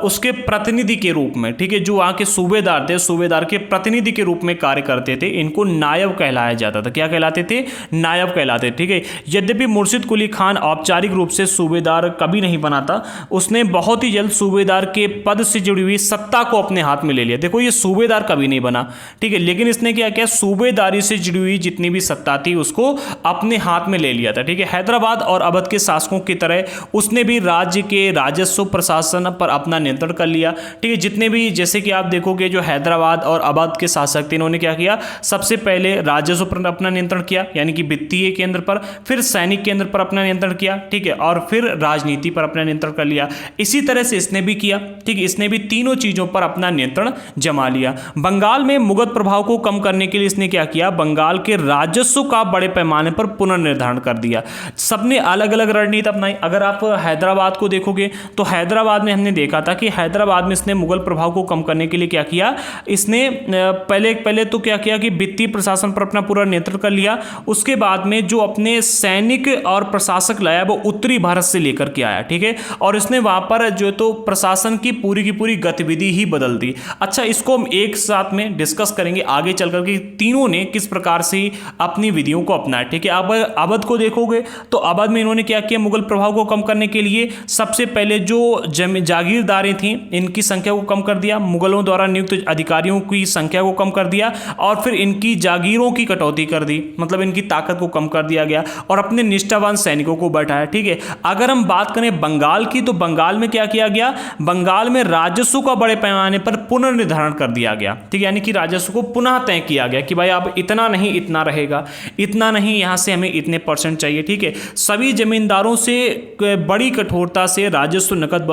उसके प्रतिनिधि के रूप में, ठीक है। जो वहाँ के सूबेदार थे, सूबेदार के प्रतिनिधि के रूप में कार्य करते थे, इनको नायब कहलाया जाता था। क्या कहलाते थे, नायब कहलाते, ठीक है। यद्यपि मुर्शिद कुली खान औपचारिक रूप से सूबेदार कभी नहीं बना था, उसने बहुत ही जल्द सूबेदार के पद से जुड़ी हुई सत्ता को अपने हाथ में ले लिया। देखो ये सूबेदार कभी नहीं बना, ठीक है, लेकिन इसने क्या किया, सूबेदारी से जुड़ी हुई जितनी भी सत्ता थी उसको अपने हाथ में ले लिया था, ठीक है। हैदराबाद और अवध के शासकों की तरह उसने भी राज्य के राजस्व प्रशासन पर अपना नियंत्रण कर लिया, ठीक है। जितने भी, जैसे कि आप देखोगे जो हैदराबाद और अवध के शासक थे, इन्होंने क्या किया, सबसे पहले राजस्व पर अपना नियंत्रण किया, यानी कि वित्तीय केंद्र पर, फिर सैनिक केंद्र पर अपना नियंत्रण किया, ठीक है, और फिर राजनीति पर अपना नियंत्रण कर लिया। इसी तरह से इसने भी किया, ठीक है। इसने भी तीनों चीजों पर अपना नियंत्रण जमा लिया। बंगाल में मुगल प्रभाव को कम करने के लिए इसने क्या किया, बंगाल के राजस्व का बड़े पैमाने पर पुनर्निर्धारण कर दिया। सबने अलग अलग रणनीति अपनाई। अगर आप हैदराबाद को देखोगे तो हैदराबाद में हमने देखा था कि हैदराबाद में इसने मुगल प्रभाव को कम करने के लिए क्या किया, इसने पहले तो क्या किया कि वित्तीय प्रशासन पर अपना पूरा नियंत्रण कर लिया। उसके बाद में जो अपने सैनिक और प्रशासक लाया वो उत्तरी भारत से लेकर के आया, ठीक है, और इसने वहां पर जो तो प्रशासन की पूरी गतिविधि ही बदल दी। अच्छा, इसको हम एक साथ में डिस्कस करेंगे आगे चल करके तीनों ने किस प्रकार से अपनी विधियों को अपनाया, ठीक है। अब अवध को देखोगे तो अवध में इन्होंने क्या किया, मुगल प्रभाव को कम करने के लिए सबसे पहले जो जागीरदारें थीं इनकी संख्या को कम कर दिया, मुगलों द्वारा नियुक्त अधिकारियों की संख्या को कम कर दिया, और फिर इनकी जागीरों की कटौती कर दी, मतलब इनकी ताकत को कम कर दिया गया, और अपने निष्ठावान सैनिकों को बैठाया, ठीक है। अगर हम बात करें बंगाल की तो बंगाल में क्या किया गया, बंगाल में राजस्व का बड़े पैमाने पर पुनर्निर्धारण कर दिया गया, ठीक है, यानी कि राजस्व को पुनः तय किया गया कि भाई अब इतना नहीं इतना रहेगा, इतना नहीं यहां से हमें इतने % चाहिए, ठीक है। सभी जमींदारों से बड़ी कठोरता से राजस्व नकद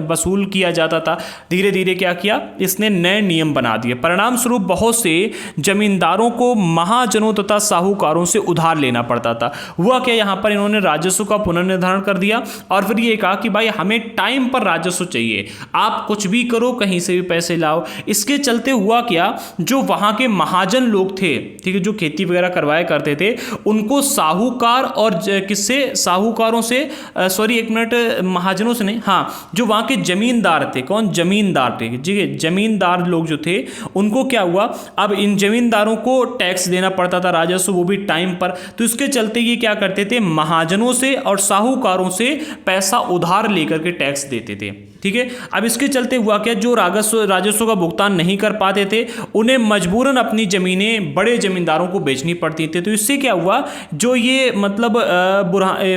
वसूल किया जाता था। धीरे धीरे क्या किया, इसने नए नियम बना दिए। परिणाम स्वरूप बहुत से जमींदारों को महाजनों तथा साहूकारों से उधार लेना पड़ता था। हुआ क्या, यहां पर इन्होंने राजस्व का पुनर्निर्धारण कर दिया और फिर ये कहा कि भाई हमें टाइम पर राजस्व चाहिए, आप कुछ भी करो, कहीं से भी पैसे लाओ। इसके चलते हुआ क्या, जो वहां के महाजन लोग थे, ठीक है, जो खेती वगैरह करवाया करते थे, उनको साहूकार और किससे, साहूकारों से, सॉरी एक मिनट, महाजनों से नहीं, हाँ, जो वहां के जमींदार थे, कौन, जमींदार थे, ठीक है, जमींदार लोग जो थे उनको क्या हुआ, अब इन जमींदारों को टैक्स देना पड़ता था, राजस्व, वो भी टाइम पर। तो इसके चलते ये क्या करते थे, महाजनों से और साहूकारों से पैसा उधार लेकर के टैक्स देते थे, ठीक है। अब इसके चलते हुआ क्या, जो राजस्व का भुगतान नहीं कर पाते थे उन्हें मजबूरन अपनी जमीनें बड़े जमींदारों को बेचनी पड़ती थी। तो इससे क्या हुआ, जो ये मतलब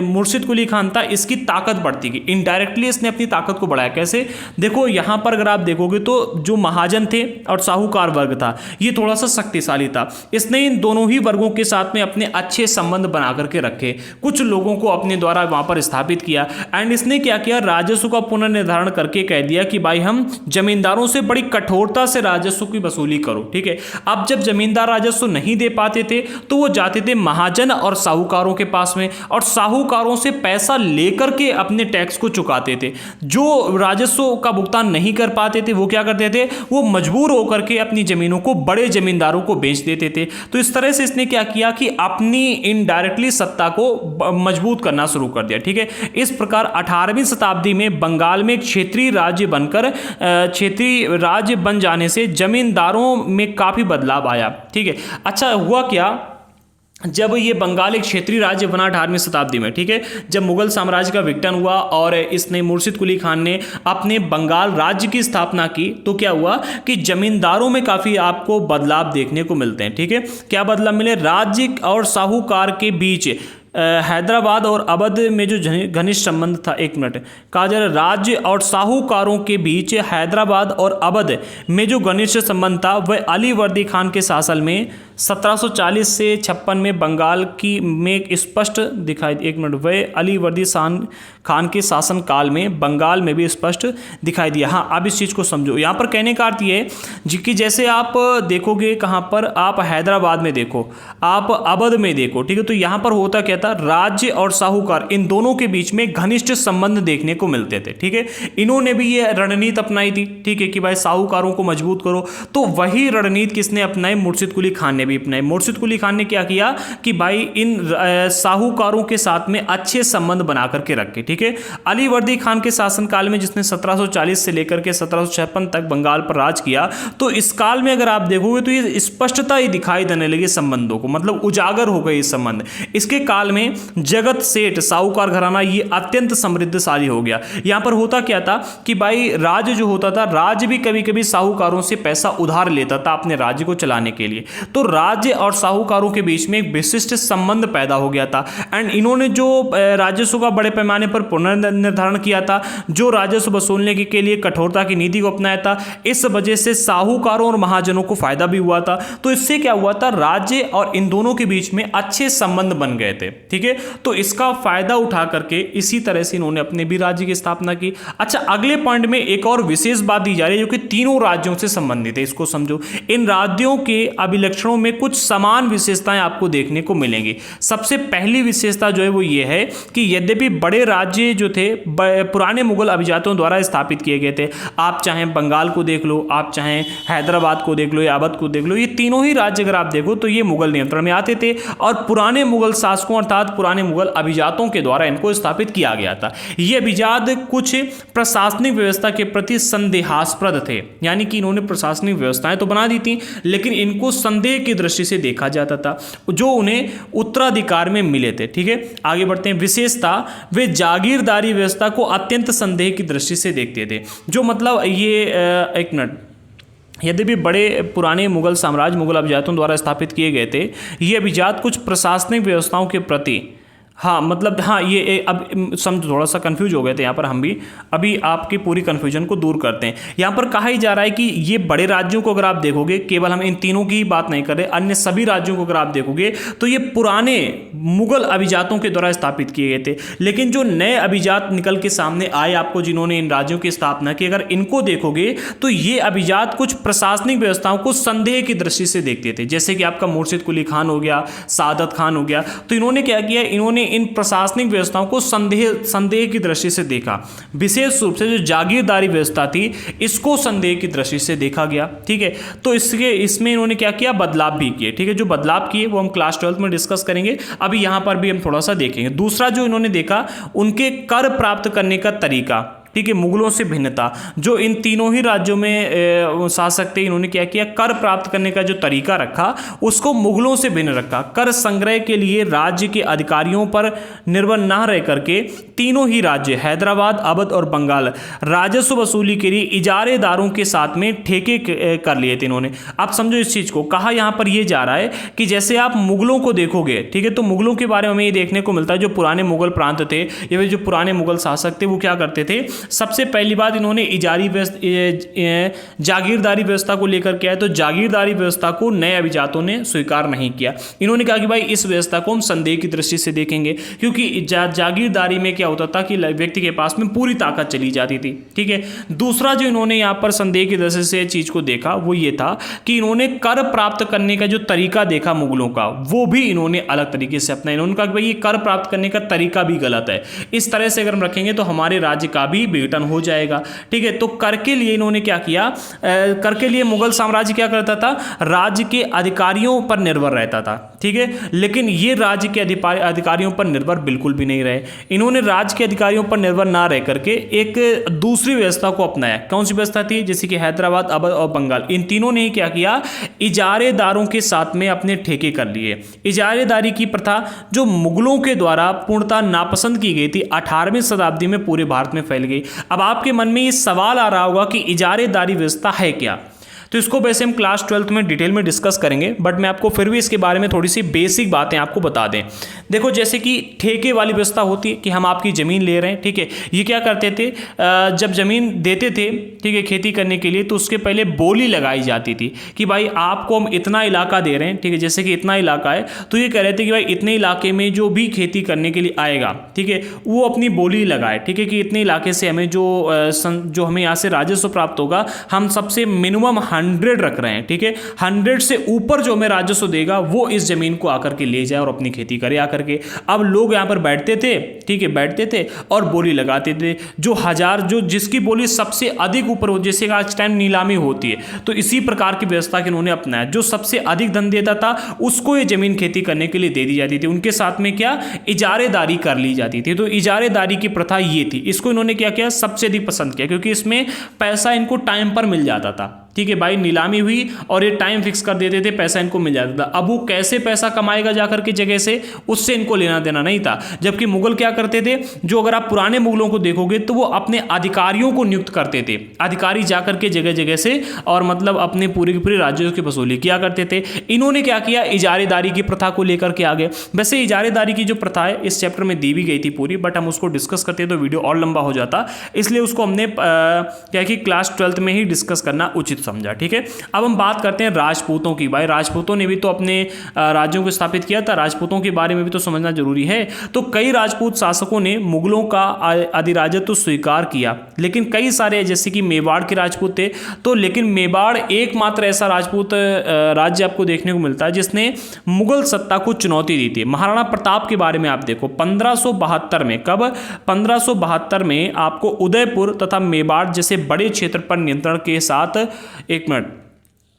मुर्शिद कुली खान था इसकी ताकत बढ़ती गई, इनडायरेक्टली इसने अपनी ताकत को बढ़ाया। कैसे, देखो यहाँ पर अगर आप देखोगे तो जो महाजन थे और साहूकार वर्ग था ये थोड़ा सा शक्तिशाली था। इसने इन दोनों ही वर्गों के साथ में अपने अच्छे संबंध बना करके रखे, कुछ लोगों को अपने द्वारा वहां पर स्थापित किया। एंड इसने क्या किया, राजस्व का पुनर्निर्धारण करके कह दिया कि भाई हम जमींदारों से बड़ी कठोरता से राजस्व की वसूली करो। ठीक है। अब जब जमींदार राजस्व नहीं दे पाते थे तो वो जाते थे महाजन और साहूकारों के पास में, और साहूकारों से पैसा लेकर के अपने टैक्स को चुकाते थे। जो राजस्व का भुगतान नहीं कर पाते थे वो क्या करते थे, वो मजबूर होकर के अपनी जमीनों को बड़े जमींदारों को बेच देते थे। तो इस तरह से इसने क्या किया कि अपनी इनडायरेक्टली सत्ता को मजबूत करना शुरू कर दिया। ठीक है। इस प्रकार 18वीं शताब्दी में बंगाल में एक क्षेत्रीय राज्य बन जाने से जमींदारों में काफी बदलाव आया। ठीक है। अच्छा, हुआ क्या, जब ये बंगाल एक क्षेत्रीय राज्य बना 18वीं शताब्दी में, ठीक है, जब मुगल साम्राज्य का विघटन हुआ और इसने मुर्शिद कुली खान ने अपने बंगाल राज्य की स्थापना की, तो क्या हुआ कि जमींदारों में काफ़ी आपको बदलाव देखने को मिलते हैं। ठीक है। क्या बदलाव मिले, राज्य और साहूकार के बीच हैदराबाद और अवध में जो घनिष्ठ संबंध था, एक मिनट कहा जा रहा, राज्य और साहूकारों के बीच हैदराबाद और अवध में जो घनिष्ठ संबंध था वह अली वर्दी खान के शासन में 1740 से 56 में बंगाल की में स्पष्ट दिखाई, एक मिनट, वह अली वर्दी खान के शासन काल में बंगाल में भी स्पष्ट दिखाई दिया। हाँ, अब इस चीज़ को समझो। यहाँ पर कहने का अर्थ ये है कि जैसे आप देखोगे कहाँ पर, आप हैदराबाद में देखो, आप अवध में देखो, ठीक है, तो यहाँ पर होता क्या था, राज्य और साहूकार इन दोनों के बीच में घनिष्ठ संबंध देखने को मिलते थे। ठीक है। इन्होंने भी ये रणनीति अपनाई थी, ठीक है, कि भाई साहूकारों को मजबूत करो। तो वही रणनीति किसने अपनाई, मुर्शिद कुली खान ने भी अपनाई। मुर्शिद कुली खान ने क्या किया कि भाई इन साहूकारों के साथ में अच्छे संबंध बना करके रखे। ठीक है। अली वर्दी खान के शासनकाल में, जिसने 1740 से लेकर के 1756 तक बंगाल पर राज किया, तो इस काल में अगर आप देखोगे तो ये स्पष्टता ही दिखाई देने लगी संबंधों को, मतलब उजागर हो गए इस संबंध। इसके काल में जगत सेठ साहूकार घराना ये अत्यंत समृद्धशाली हो गया। यहां पर होता क्या था कि भाई राज्य जो होता था, राज्य भी कभी कभी साहूकारों से पैसा उधार लेता था अपने राज्य को चलाने के लिए। तो राज्य और साहूकारों के बीच में एक विशिष्ट संबंध पैदा हो गया था। एंड इन्होंने जो राजस्व का बड़े पैमाने पर पुनर्निर्धारण किया था, जो राजस्व वसूलने के लिए कठोरता की नीति को अपनाया था, इस वजह से साहूकारों और महाजनों को फायदा भी हुआ था। तो इससे क्या हुआ था, राज्य और इन दोनों के बीच में अच्छे संबंध बन गए थे। ठीक है। तो इसका फायदा उठा करके इसी तरह से इन्होंने अपने भी राज्य की स्थापना की। अच्छा, अगले पॉइंट में एक और विशेष बात दी जा रही है जो कि तीनों राज्यों से संबंधित है, इसको समझो। इन राज्यों के अभिलक्षणों में कुछ समान विशेषताएं आपको देखने को मिलेंगी। सबसे पहली विशेषता जो है वो ये है कि यद्यपि बड़े राज्य जो थे पुराने मुगल अभिजातों द्वारा स्थापित किए गए थे, आप चाहे बंगाल को देख लो, आप चाहे हैदराबाद को देख लो या अवध को देख लो, ये तीनों ही राज्य अगर आप देखो तो ये मुगल नियंत्रण में आते थे और पुराने मुगल शासकों अर्थात पुराने मुगल अभिजातों के द्वारा इनको स्थापित किया गया था। ये अभिजात कुछ प्रशासनिक व्यवस्था के प्रति संदेहास्पद थे, यानी कि इन्होंने प्रशासनिक व्यवस्थाएं तो बना दी थी लेकिन इनको संदेह की दृष्टि से देखा जाता था जो उन्हें उत्तराधिकार में मिले थे। ठीक है। आगे बढ़ते हैं। विशेषता, वे जागीरदारी व्यवस्था को अत्यंत संदेह की दृष्टि से देखते थे। जो मतलब ये एक मिनट, यद्यपि बड़े पुराने मुगल साम्राज्य मुगल अभिजातों द्वारा स्थापित किए गए थे, ये अभिजात कुछ प्रशासनिक व्यवस्थाओं के प्रति, हाँ मतलब हाँ ये अब समझ, थोड़ा सा कंफ्यूज हो गए थे यहाँ पर हम भी, अभी आपकी पूरी कंफ्यूजन को दूर करते हैं। यहाँ पर कहा ही जा रहा है कि ये बड़े राज्यों को अगर आप देखोगे, केवल हम इन तीनों की बात नहीं कर रहे, अन्य सभी राज्यों को अगर आप देखोगे तो ये पुराने मुगल अभिजातों के द्वारा स्थापित किए गए थे। लेकिन जो नए अभिजात निकल के सामने आए आपको, जिन्होंने इन राज्यों की स्थापना की, अगर इनको देखोगे तो ये अभिजात कुछ प्रशासनिक व्यवस्थाओं को संदेह की दृष्टि से देखते थे। जैसे कि आपका मुर्शिद कुली खान हो गया, सादत खान हो गया, तो इन्होंने क्या किया, इन्होंने इन प्रशासनिक व्यवस्थाओं को संदेह की दृष्टि से देखा। विशेष रूप से जो जागीरदारी व्यवस्था थी इसको संदेह की दृष्टि से देखा गया। ठीक है। तो इसमें इन्होंने क्या किया, बदलाव भी किए। ठीक है। जो बदलाव किए वो हम क्लास 12 में डिस्कस करेंगे, अभी यहां पर भी हम थोड़ा सा देखेंगे। दूसरा जो इन्होंने देखा, उनके कर प्राप्त करने का तरीका। ठीक है, मुगलों से भिन्नता, जो इन तीनों ही राज्यों में शासक थे, इन्होंने क्या किया, कर प्राप्त करने का जो तरीका रखा उसको मुगलों से भिन्न रखा। कर संग्रह के लिए राज्य के अधिकारियों पर निर्भर न रह करके तीनों ही राज्य हैदराबाद, अवध और बंगाल राजस्व वसूली के लिए इजारेदारों के साथ में ठेके कर लिए थे इन्होंने। आप समझो इस चीज को, कहा यहां पर यह जा रहा है कि जैसे आप मुगलों को देखोगे, ठीक है, तो मुगलों के बारे में हमें ये देखने को मिलता है, जो पुराने मुगल प्रांत थे या जो पुराने मुगल शासक थे वो क्या करते थे, सबसे पहली बात इन्होंने इजारी जागीरदारी व्यवस्था को लेकर किया है, तो जागीरदारी व्यवस्था को नए अभिजातों ने स्वीकार नहीं किया। इन्होंने कहा कि भाई इस व्यवस्था को हम संदेह की दृष्टि से देखेंगे, क्योंकि जागीरदारी में क्या होता था कि व्यक्ति के पास में पूरी ताकत चली जाती थी, ठीक है। दूसरा जो इन्होंने यहाँ पर संदेह की दृष्टि से चीज को देखा वो ये था कि इन्होंने कर प्राप्त करने का जो तरीका देखा मुगलों का, वो भी इन्होंने अलग तरीके से अपना। इन्होंने कहा कि भाई ये कर प्राप्त करने का तरीका भी गलत है, इस तरह से अगर हम रखेंगे तो हमारे राज्य का भी विघटन हो जाएगा, ठीक है। तो कर के लिए इन्होंने क्या किया, कर के लिए मुगल साम्राज्य क्या करता था, राज्य के अधिकारियों पर निर्भर रहता था, ठीक है। लेकिन ये राज्य के अधिकारियों पर निर्भर बिल्कुल भी नहीं रहे। इन्होंने राज्य के अधिकारियों पर निर्भर ना रह करके एक दूसरी व्यवस्था को अपनाया। कौन सी व्यवस्था थी, जैसे कि हैदराबाद, अवध और बंगाल, इन तीनों ने क्या किया, इजारेदारों के साथ में अपने ठेके कर लिए। इजारेदारी की प्रथा जो मुगलों के द्वारा पूर्णतः नापसंद की गई थी, 18वीं शताब्दी में पूरे भारत में फैल गई। अब आपके मन में ये सवाल आ रहा होगा कि इजारेदारी व्यवस्था है क्या, तो इसको वैसे हम क्लास 12th में डिटेल में डिस्कस करेंगे, बट मैं आपको फिर भी इसके बारे में थोड़ी सी बेसिक बातें आपको बता दें। देखो, जैसे कि ठेके वाली व्यवस्था होती है कि हम आपकी ज़मीन ले रहे हैं, ठीक है। ये क्या करते थे, जब ज़मीन देते थे, ठीक है, खेती करने के लिए, तो उसके पहले बोली लगाई जाती थी कि भाई आपको हम इतना इलाका दे रहे हैं, ठीक है। जैसे कि इतना इलाका है तो ये कह रहे थे कि भाई इतने इलाके में जो भी खेती करने के लिए आएगा, ठीक है, वो अपनी बोली लगाए, ठीक है, कि इतने इलाके से हमें जो हमें यहाँ से राजस्व प्राप्त होगा, हम सबसे मिनिमम 100 रख रहे हैं, ठीक है। 100 से ऊपर जो हमें राजस्व देगा वो इस जमीन को आकर के ले जाए और अपनी खेती करे आकर के। अब लोग यहां पर बैठते थे, ठीक है, बैठते थे और बोली लगाते थे। जो जिसकी बोली सबसे अधिक ऊपर हो, जैसे आज टाइम नीलामी होती है, तो इसी प्रकार की व्यवस्था के उन्होंने अपनाया। जो सबसे अधिक धन देता था उसको ये जमीन खेती करने के लिए दे दी जाती थी। उनके साथ में क्या, इजारेदारी कर ली जाती थी। तो इजारेदारी की प्रथा ये थी, इसको इन्होंने क्या किया, सबसे अधिक पसंद किया, क्योंकि इसमें पैसा इनको टाइम पर मिल जाता था, ठीक है भाई। नीलामी हुई और ये टाइम फिक्स कर देते थे, पैसा इनको मिल जाता था। अब वो कैसे पैसा कमाएगा जाकर के जगह से, उससे इनको लेना देना नहीं था। जबकि मुगल क्या करते थे, जो अगर आप पुराने मुगलों को देखोगे तो वो अपने अधिकारियों को नियुक्त करते थे, अधिकारी जाकर के जगह जगह से, और मतलब अपने पूरे के पूरे राज्यों की वसूली किया करते थे। इन्होंने क्या किया, इजारेदारी की प्रथा को लेकर के आगे। वैसे इजारेदारी की जो प्रथा है इस चैप्टर में दी भी गई थी पूरी, बट हम उसको डिस्कस करते तो वीडियो और लंबा हो जाता, इसलिए उसको हमने क्या कि क्लास 12th में ही डिस्कस करना उचित समझा, ठीक है। अब हम बात करते हैं राजपूतों की। भाई राजपूतों ने भी तो अपने राज्यों को स्थापित किया था, राजपूतों के बारे में भी तो समझना जरूरी है। तो कई राजपूत शासकों ने मुगलों का अधिराजत्व स्वीकार किया, लेकिन कई सारे, जैसे कि मेवाड़ के राजपूत थे, तो लेकिन मेवाड़ एकमात्र ऐसा राजपूत राज्य आपको देखने को मिलता है जिसने मुगल सत्ता को चुनौती दी थी। महाराणा प्रताप के बारे में आप देखो, 1572 में, कब, 1572 में आपको उदयपुर तथा मेवाड़ जैसे बड़े क्षेत्र पर नियंत्रण के साथ, एक मिनट,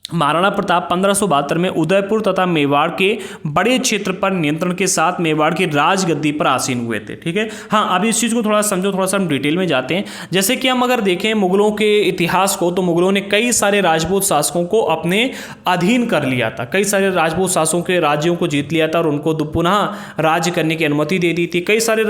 महाराणा प्रताप 1572 में उदयपुर तथा मेवाड़ के बड़े क्षेत्र पर नियंत्रण के साथ मेवाड़ की राजगद्दी पर आसीन हुए थे, ठीक है। हाँ, अब इस चीज़ को थोड़ा समझो, थोड़ा सा हम डिटेल में जाते हैं। जैसे कि हम अगर देखें मुगलों के इतिहास को, तो मुगलों ने कई सारे राजपूत शासकों को अपने अधीन कर लिया था। कई सारे राजपूत शासकों के राज्यों को जीत लिया था और उनको पुनः राज्य करने की अनुमति दे दी थी। कई सारे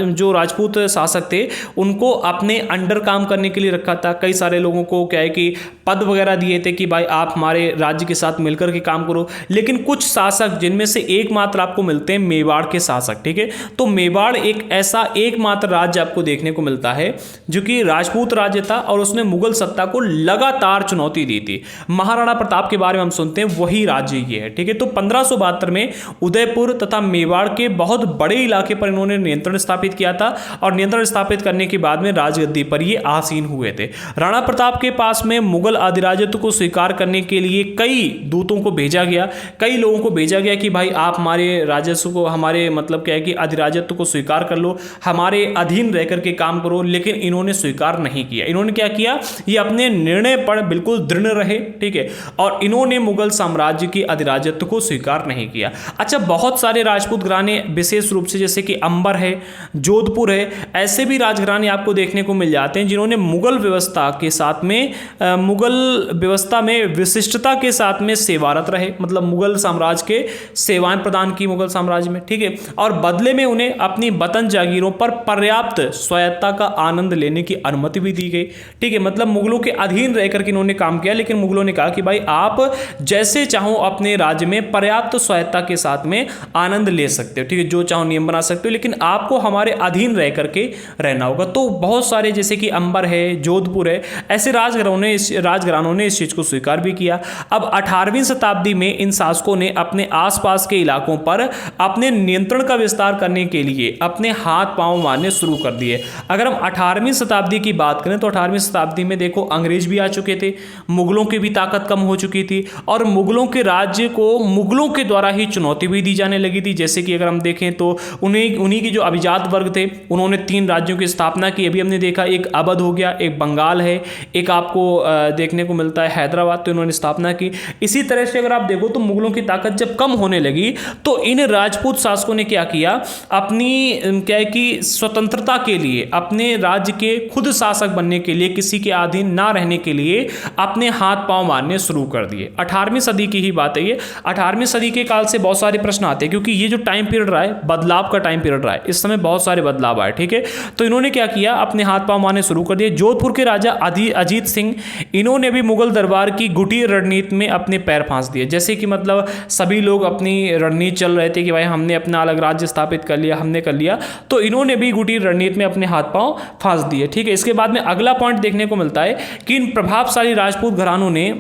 जो राजपूत शासक थे उनको अपने अंडर काम करने के लिए रखा था। कई सारे लोगों को क्या है कि पद वगैरह दिए थे कि भाई आप हमारे राज्य के साथ मिलकर के काम करो। लेकिन कुछ शासक, जिनमें से एकमात्र आपको मिलते हैं मेवाड़ के शासक, ठीक है। तो मेवाड़ एक ऐसा एकमात्र राज्य आपको देखने को मिलता है जो कि राजपूत राज्य था और उसने मुगल सत्ता को लगातार चुनौती दी थी। महाराणा प्रताप के बारे में हम सुनते हैं, वही राज्य ये है, ठीक है। तो 1572 में उदयपुर तथा मेवाड़ के बहुत बड़े इलाके पर इन्होंने नियंत्रण स्थापित किया था और नियंत्रण स्थापित करने के बाद में राजगद्दी पर ये आसीन हुए थे। राणा प्रताप के पास में मुगल अधिराजत्व को स्वीकार करने करने के लिए कई दूतों को भेजा गया, कई लोगों को भेजा गया कि भाई आप हमारे राजस्व को, हमारे मतलब क्या है कि अधिराजत्व को स्वीकार कर लो, हमारे अधीन रह करके काम करो, लेकिन इन्होंने स्वीकार नहीं किया। इन्होंने क्या किया, ये अपने निर्णय पर बिल्कुल दृढ़ रहे, ठीक है, और इन्होंने मुगल साम्राज्य की अधिराजत्व को स्वीकार नहीं किया। अच्छा, बहुत सारे राजपूत घराने विशेष रूप से जैसे कि अंबर है, जोधपुर है, ऐसे भी राजघराने आपको देखने को मिल जाते हैं जिन्होंने मुगल व्यवस्था के साथ में मुगल व्यवस्था में विशिष्टता के साथ में सेवारत रहे, मतलब मुगल साम्राज्य के सेवाएं प्रदान की मुगल साम्राज्य में, ठीक है, और बदले में उन्हें अपनी वतन जागीरों पर पर्याप्त स्वायत्ता का आनंद लेने की अनुमति भी दी गई, ठीक है, मतलब मुगलों के अधीन रहकर के इन्होंने काम किया, लेकिन मुगलों ने कहा कि भाई आप जैसे चाहो अपने राज्य में पर्याप्त स्वायत्ता के साथ में आनंद ले सकते हो, ठीक है, जो चाहो नियम बना सकते हो, लेकिन आपको हमारे अधीन रह करके रहना होगा। तो बहुत सारे जैसे कि अंबर है, जोधपुर है, ऐसे राजघरानों ने इस चीज को स्वीकार भी किया। अब 18वीं शताब्दी में इन शासकों ने अपने आसपास के इलाकों पर अपने नियंत्रण का विस्तार करने के लिए अपने हाथ पांव मारने शुरू कर दिए। अगर हम 18वीं शताब्दी की बात करें तो 18वीं शताब्दी में देखो अंग्रेज भी आ चुके थे, मुगलों की भी ताकत कम हो चुकी थी, और मुगलों के राज्य को मुगलों के द्वारा ही चुनौती भी दी जाने लगी थी। जैसे कि अगर हम देखें तो उन्हीं के जो अभिजात वर्ग थे उन्होंने 3 राज्यों की स्थापना की। अभी हमने देखा एक अवध हो गया, एक बंगाल है, एक आपको देखने को मिलता है हैदराबाद, तो इन्होंने स्थापना की। इसी तरह से अगर आप देखो तो मुगलों की ताकत जब कम होने लगी तो इन राजपूत शासकों ने क्या किया, अपनी क्या है कि स्वतंत्रता के लिए, अपने राज्य के खुद शासक बनने के लिए, किसी के अधीन ना रहने के लिए अपने हाथ पांव मारने शुरू कर दिए। 18वीं सदी की ही बात है ये। 18वीं सदी के काल से बहुत सारे प्रश्न आते हैं क्योंकि ये जो टाइम पीरियड रहा है बदलाव का टाइम पीरियड रहा है, इस समय बहुत सारे बदलाव आए, ठीक है। तो इन्होंने क्या किया, अपने हाथ पांव मारने शुरू कर दिए। जोधपुर के राजा अजीत सिंह, इन्होंने भी मुगल दरबार की गुटी रणनीति में अपने पैर फांस दिए। जैसे कि मतलब सभी लोग अपनी रणनीति चल रहे थे कि भाई हमने अपना अलग राज्य स्थापित कर लिया, हमने कर लिया, तो इन्होंने भी गुटी रणनीति में अपने हाथ पांव फांस दिए, ठीक है। इसके बाद में अगला पॉइंट देखने को मिलता है कि इन प्रभावशाली राजपूत घरानों ने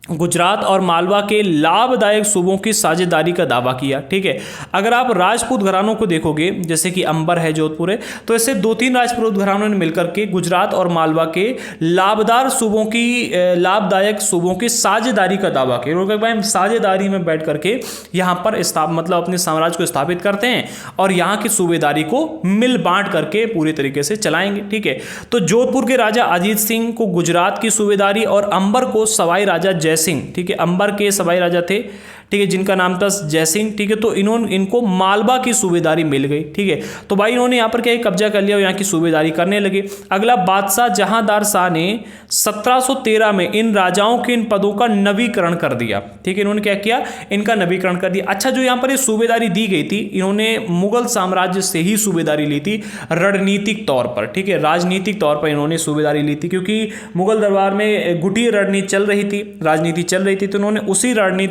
गुजरात और मालवा के लाभदायक सूबों की साझेदारी का दावा किया, ठीक है। अगर आप राजपूत घरानों को देखोगे जैसे कि अंबर है, जोधपुर है, तो ऐसे 2-3 राजपूत घरानों ने मिलकर के गुजरात और मालवा के लाभदायक सूबों की साझेदारी का दावा किया। उन्होंने कहा हम साझेदारी में बैठ करके यहाँ पर मतलब अपने साम्राज्य को स्थापित करते हैं और यहाँ की सूबेदारी को मिल बांट करके पूरी तरीके से चलाएंगे, ठीक है। तो जोधपुर के राजा अजीत सिंह को गुजरात की सूबेदारी और अंबर को सवाई राजा जयसिंह, ठीक है, अंबर के सवाई राजा थे, ठीक है, जिनका नाम था जयसिंह, ठीक है, तो इनको मालवा की सूबेदारी मिल गई, ठीक है। तो भाई इन्होंने यहाँ पर क्या कब्जा कर लिया और यहाँ की सूबेदारी करने लगे। अगला बादशाह जहांदार शाह ने 1713 में इन राजाओं के इन पदों का नवीकरण कर दिया, ठीक है। इन्होंने क्या किया, इनका नवीकरण कर दिया। अच्छा, जो यहाँ पर ये सूबेदारी दी गई थी, इन्होंने मुगल साम्राज्य से ही सूबेदारी ली थी रणनीतिक तौर पर, ठीक है, राजनीतिक तौर पर इन्होंने सूबेदारी ली थी क्योंकि मुगल दरबार में गुटी रणनीति चल रही थी, राजनीति चल रही थी, तो उन्होंने उसी राजनीति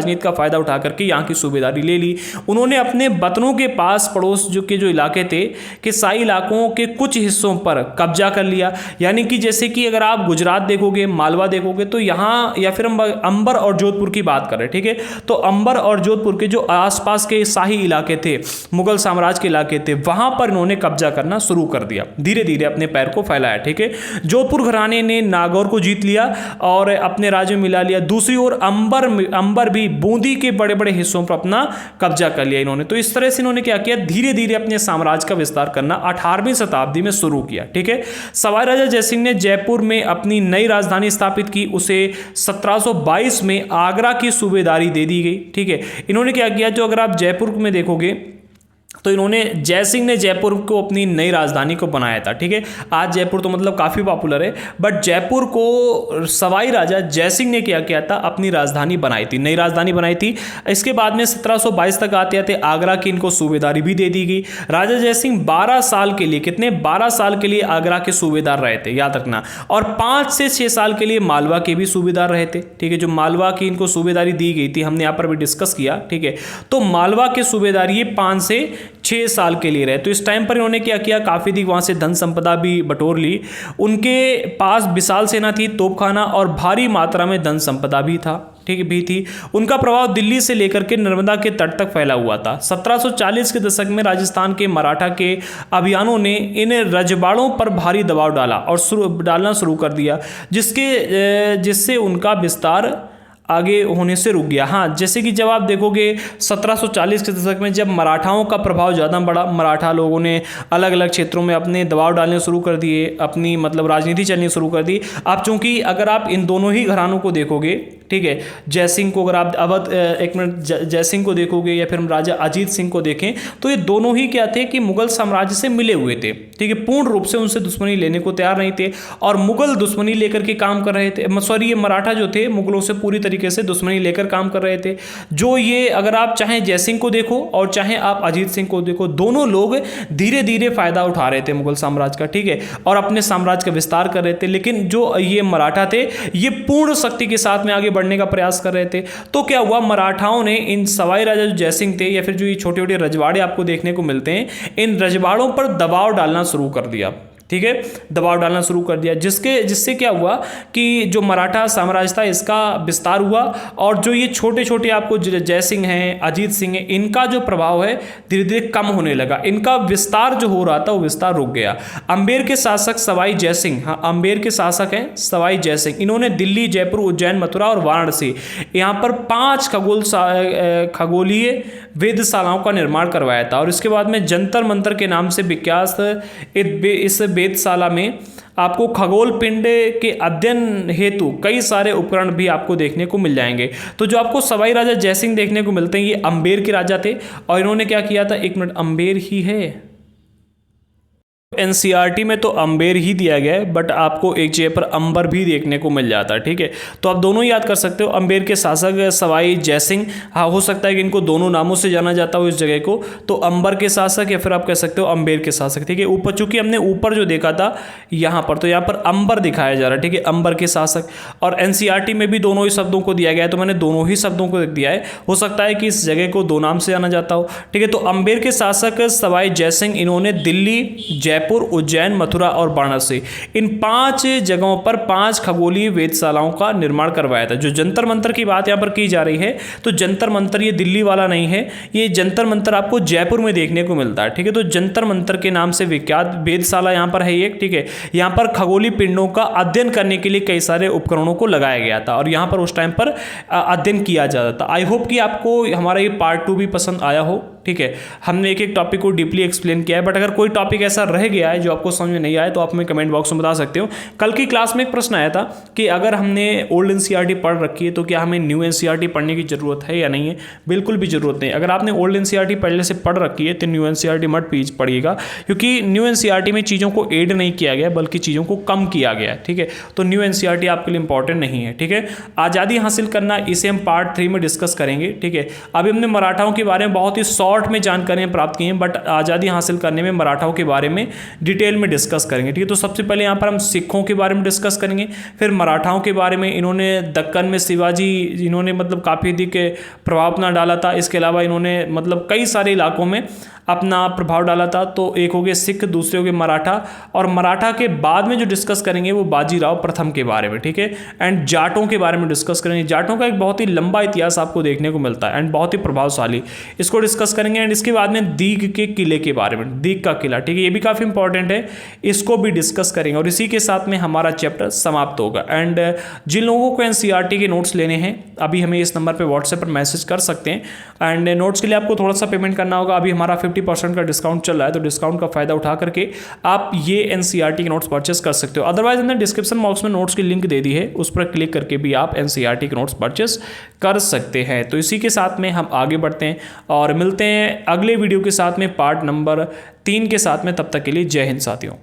का फायदा उठा करके यहाँ की सूबेदारी ले ली। उन्होंने अपने वतनों के पास पड़ोस जो इलाके थे कि शाही इलाकों के कुछ हिस्सों पर कब्जा कर लिया। यानी कि जैसे कि अगर आप गुजरात देखोगे, मालवा देखोगे, तो यहाँ या फिर हम अंबर और जोधपुर की बात करें, ठीक है, तो अंबर और जोधपुर के जो आसपास के शाही इलाके थे, मुगल साम्राज्य के इलाके थे, वहां पर इन्होंने कब्जा करना शुरू कर दिया, धीरे धीरे अपने पैर को फैलाया, ठीक है। जोधपुर घराने ने नागौर को जीत लिया और अपने राज्य में मिला लिया। दूसरी ओर अंबर भी बूंदी के बड़े बड़े हिस्सों पर अपना कब्जा कर लिया इन्होंने। तो इस तरह से इन्होंने क्या किया, धीरे धीरे अपने साम्राज्य का विस्तार करना 18वीं शताब्दी में शुरू किया, ठीक है। सवाई राजा जयसिंह ने जयपुर में अपनी नई राजधानी स्थापित की, उसे 1722 में आगरा की सूबेदारी दे दी गई, ठीक है। इन्होंने क्या किया, जो अगर आप जयपुर में देखोगे तो इन्होंने जयसिंह ने जयपुर को अपनी नई राजधानी को बनाया था, ठीक है। आज जयपुर तो मतलब काफ़ी पॉपुलर है, बट जयपुर को सवाई राजा जयसिंह ने क्या किया था, अपनी राजधानी बनाई थी, नई राजधानी बनाई थी। इसके बाद में 1722 तक आते आते आगरा की इनको सूबेदारी भी दे दी गई। राजा जयसिंह 12 साल के लिए, कितने 12 साल के लिए आगरा के सूबेदार रहे थे, याद रखना, और 5 से 6 साल के लिए मालवा के भी सूबेदार रहे थे, ठीक है। जो मालवा की इनको सूबेदारी दी गई थी, हमने यहाँ पर भी डिस्कस किया, ठीक है। तो मालवा के सूबेदारी 5 से 6 साल के लिए रहे। तो इस टाइम पर इन्होंने क्या किया, काफ़ी अधिक वहाँ से धन संपदा भी बटोर ली। उनके पास विशाल सेना थी, तोपखाना और भारी मात्रा में धन संपदा भी था। ठीक भी थी, उनका प्रभाव दिल्ली से लेकर के नर्मदा के तट तक फैला हुआ था। 1740 के दशक में राजस्थान के मराठा के अभियानों ने इन रजवाड़ों पर भारी दबाव डाला और डालना शुरू कर दिया, जिससे उनका विस्तार आगे होने से रुक गया। हाँ, जैसे कि जब आप देखोगे 1740 के दशक में जब मराठाओं का प्रभाव ज़्यादा बढ़ा, मराठा लोगों ने अलग अलग क्षेत्रों में अपने दबाव डालने शुरू कर दिए, अपनी मतलब राजनीति चलनी शुरू कर दी। अब चूंकि अगर आप इन दोनों ही घरानों को देखोगे, ठीक है, जयसिंह को अगर आप अवध एक मिनट जयसिंह को देखोगे या फिर हम राजा अजीत सिंह को देखें तो ये दोनों ही क्या थे कि मुगल साम्राज्य से मिले हुए थे, ठीक है, पूर्ण रूप से उनसे दुश्मनी लेने को तैयार नहीं थे और मुगल दुश्मनी लेकर के काम कर रहे थे। सॉरी, ये मराठा जो थे मुगलों से पूरी तरीके से दुश्मनी लेकर काम कर रहे थे। जो ये अगर आप चाहे जयसिंह को देखो और चाहे आप अजीत सिंह को देखो, दोनों लोग धीरे धीरे फायदा उठा रहे थे मुगल साम्राज्य का, ठीक है, और अपने साम्राज्य का विस्तार कर रहे थे। लेकिन जो ये मराठा थे ये पूर्ण शक्ति के साथ में आगे बढ़ने का प्रयास कर रहे थे। तो क्या हुआ, मराठाओं ने इन सवाई राजा जो जयसिंह थे या फिर जो ये छोटे छोटे रजवाड़े आपको देखने को मिलते हैं, इन रजवाड़ों पर दबाव डालना शुरू कर दिया, ठीक है, दबाव डालना शुरू कर दिया, जिससे क्या हुआ कि जो मराठा साम्राज्य था इसका विस्तार हुआ और जो ये छोटे छोटे आपको जयसिंह हैं, अजीत सिंह हैं, इनका जो प्रभाव है धीरे धीरे कम होने लगा, इनका विस्तार जो हो रहा था वो विस्तार रुक गया। अम्बेर के शासक सवाई जयसिंह, हाँ, अम्बेर के शासक हैं सवाई जयसिंह, इन्होंने दिल्ली, जयपुर, उज्जैन, मथुरा और वाराणसी यहाँ पर 5 खगोलीय वेधशालाओं का निर्माण करवाया था और इसके बाद में जंतर मंतर के नाम से विख्यात इस वेधशाला में आपको खगोल पिंड के अध्ययन हेतु कई सारे उपकरण भी आपको देखने को मिल जाएंगे। तो जो आपको सवाई राजा जयसिंह देखने को मिलते हैं ये अम्बेर के राजा थे और इन्होंने क्या किया था, एक मिनट, अम्बेर ही है, एनसीईआरटी में तो अम्बेर ही दिया गया है बट आपको एक जगह पर अंबर भी देखने को मिल जाता है, ठीक है, तो आप दोनों याद कर सकते हो। अम्बेर के शासक सवाई जयसिंह, हाँ, हो सकता है कि इनको दोनों नामों से जाना जाता हो इस जगह को, तो अंबर के शासक या फिर आप कह सकते हो अम्बेर के शासक, ठीक है। ऊपर चूंकि हमने ऊपर जो देखा था यहाँ पर, तो यहाँ पर अंबर दिखाया जा रहा है, ठीक है, अंबर के शासक, और एनसीईआरटी में भी दोनों ही शब्दों को दिया गया है, तो मैंने दोनों ही शब्दों को दिया है। हो सकता है कि इस जगह को 2 नाम से जाना जाता हो, ठीक है। तो अम्बेर के शासक सवाई जयसिंह, इन्होंने दिल्ली, जयपुर, उज्जैन, मथुरा और वाराणसी, इन 5 जगहों पर 5 खगोलीय वेधशालाओं का निर्माण करवाया था। जो जंतर मंतर की बात यहाँ पर की जा रही है, तो जंतर मंतर ये दिल्ली वाला नहीं है, ये जंतर मंतर आपको जयपुर में देखने को मिलता है, ठीक है। तो जंतर मंतर के नाम से विख्यात वेधशाला यहाँ पर है एक, ठीक है। यहाँ पर खगोलीय पिंडों का अध्ययन करने के लिए कई सारे उपकरणों को लगाया गया था और यहाँ पर उस टाइम पर अध्ययन किया जाता था। आई होप कि आपको हमारा ये पार्ट 2 भी पसंद आया हो, ठीक है। हमने एक एक टॉपिक को डीपली एक्सप्लेन किया है, बट अगर कोई टॉपिक ऐसा रह गया है जो आपको समझ में नहीं आया तो आप हमें कमेंट बॉक्स में बता सकते हो। कल की क्लास में एक प्रश्न आया था कि अगर हमने ओल्ड एनसीईआरटी पढ़ रखी है तो क्या हमें न्यू एनसीईआरटी पढ़ने की जरूरत है या नहीं है। बिल्कुल भी जरूरत नहीं। अगर आपने ओल्ड एनसीईआरटी पहले से पढ़ रखी है तो न्यू एनसीईआरटी मत पढ़िएगा, क्योंकि न्यू एनसीईआरटी में चीज़ों को ऐड नहीं किया गया बल्कि चीज़ों को कम किया गया है, ठीक है। तो न्यू एनसीईआरटी आपके लिए इंपॉर्टेंट नहीं है, ठीक है। आज़ादी हासिल करना, इसे हम पार्ट 3 में डिस्कस करेंगे, ठीक है। अभी हमने मराठाओं के बारे में बहुत ही शॉर्ट में जानकारियाँ प्राप्त की हैं, बट आज़ादी हासिल करने में मराठाओं के बारे में डिटेल में डिस्कस करेंगे, ठीक है। तो सबसे पहले यहाँ पर हम सिखों के बारे में डिस्कस करेंगे, फिर मराठाओं के बारे में, इन्होंने दक्कन में शिवाजी, इन्होंने मतलब काफ़ी अधिक प्रभाव अपना डाला था। इसके अलावा इन्होंने मतलब कई सारे इलाकों में अपना प्रभाव डाला था। तो एक हो गए सिख, दूसरे हो गए मराठा, और मराठा के बाद में जो डिस्कस करेंगे वो बाजीराव प्रथम के बारे में, ठीक है। एंड जाटों के बारे में डिस्कस करेंगे। जाटों का एक बहुत ही लंबा इतिहास आपको देखने को मिलता है एंड बहुत ही प्रभावशाली, इसको डिस्कस करेंगे। एंड इसके बाद में दीग के किले के बारे में, दीग का किला, ठीक है, ये भी काफ़ी इंपॉर्टेंट है, इसको भी डिस्कस करेंगे। और इसी के साथ में हमारा चैप्टर समाप्त होगा। एंड जिन लोगों को एनसीईआरटी के नोट्स लेने हैं अभी हमें इस नंबर पर व्हाट्सएप पर मैसेज कर सकते हैं। एंड नोट्स के लिए आपको थोड़ा सा पेमेंट करना होगा। अभी हमारा 50% का डिस्काउंट चल रहा है, तो डिस्काउंट का फायदा उठा करके आप ये एनसीईआरटी के नोट्स परचेस कर सकते हो। अदरवाइज हमने डिस्क्रिप्शन बॉक्स में नोट्स की लिंक दे दी है, उस पर क्लिक करके भी आप एनसीईआरटी के नोट्स परचेस कर सकते हैं। तो इसी के साथ में हम आगे बढ़ते हैं और मिलते हैं अगले वीडियो के साथ में पार्ट नंबर 3 के साथ में। तब तक के लिए जय हिंद साथियों।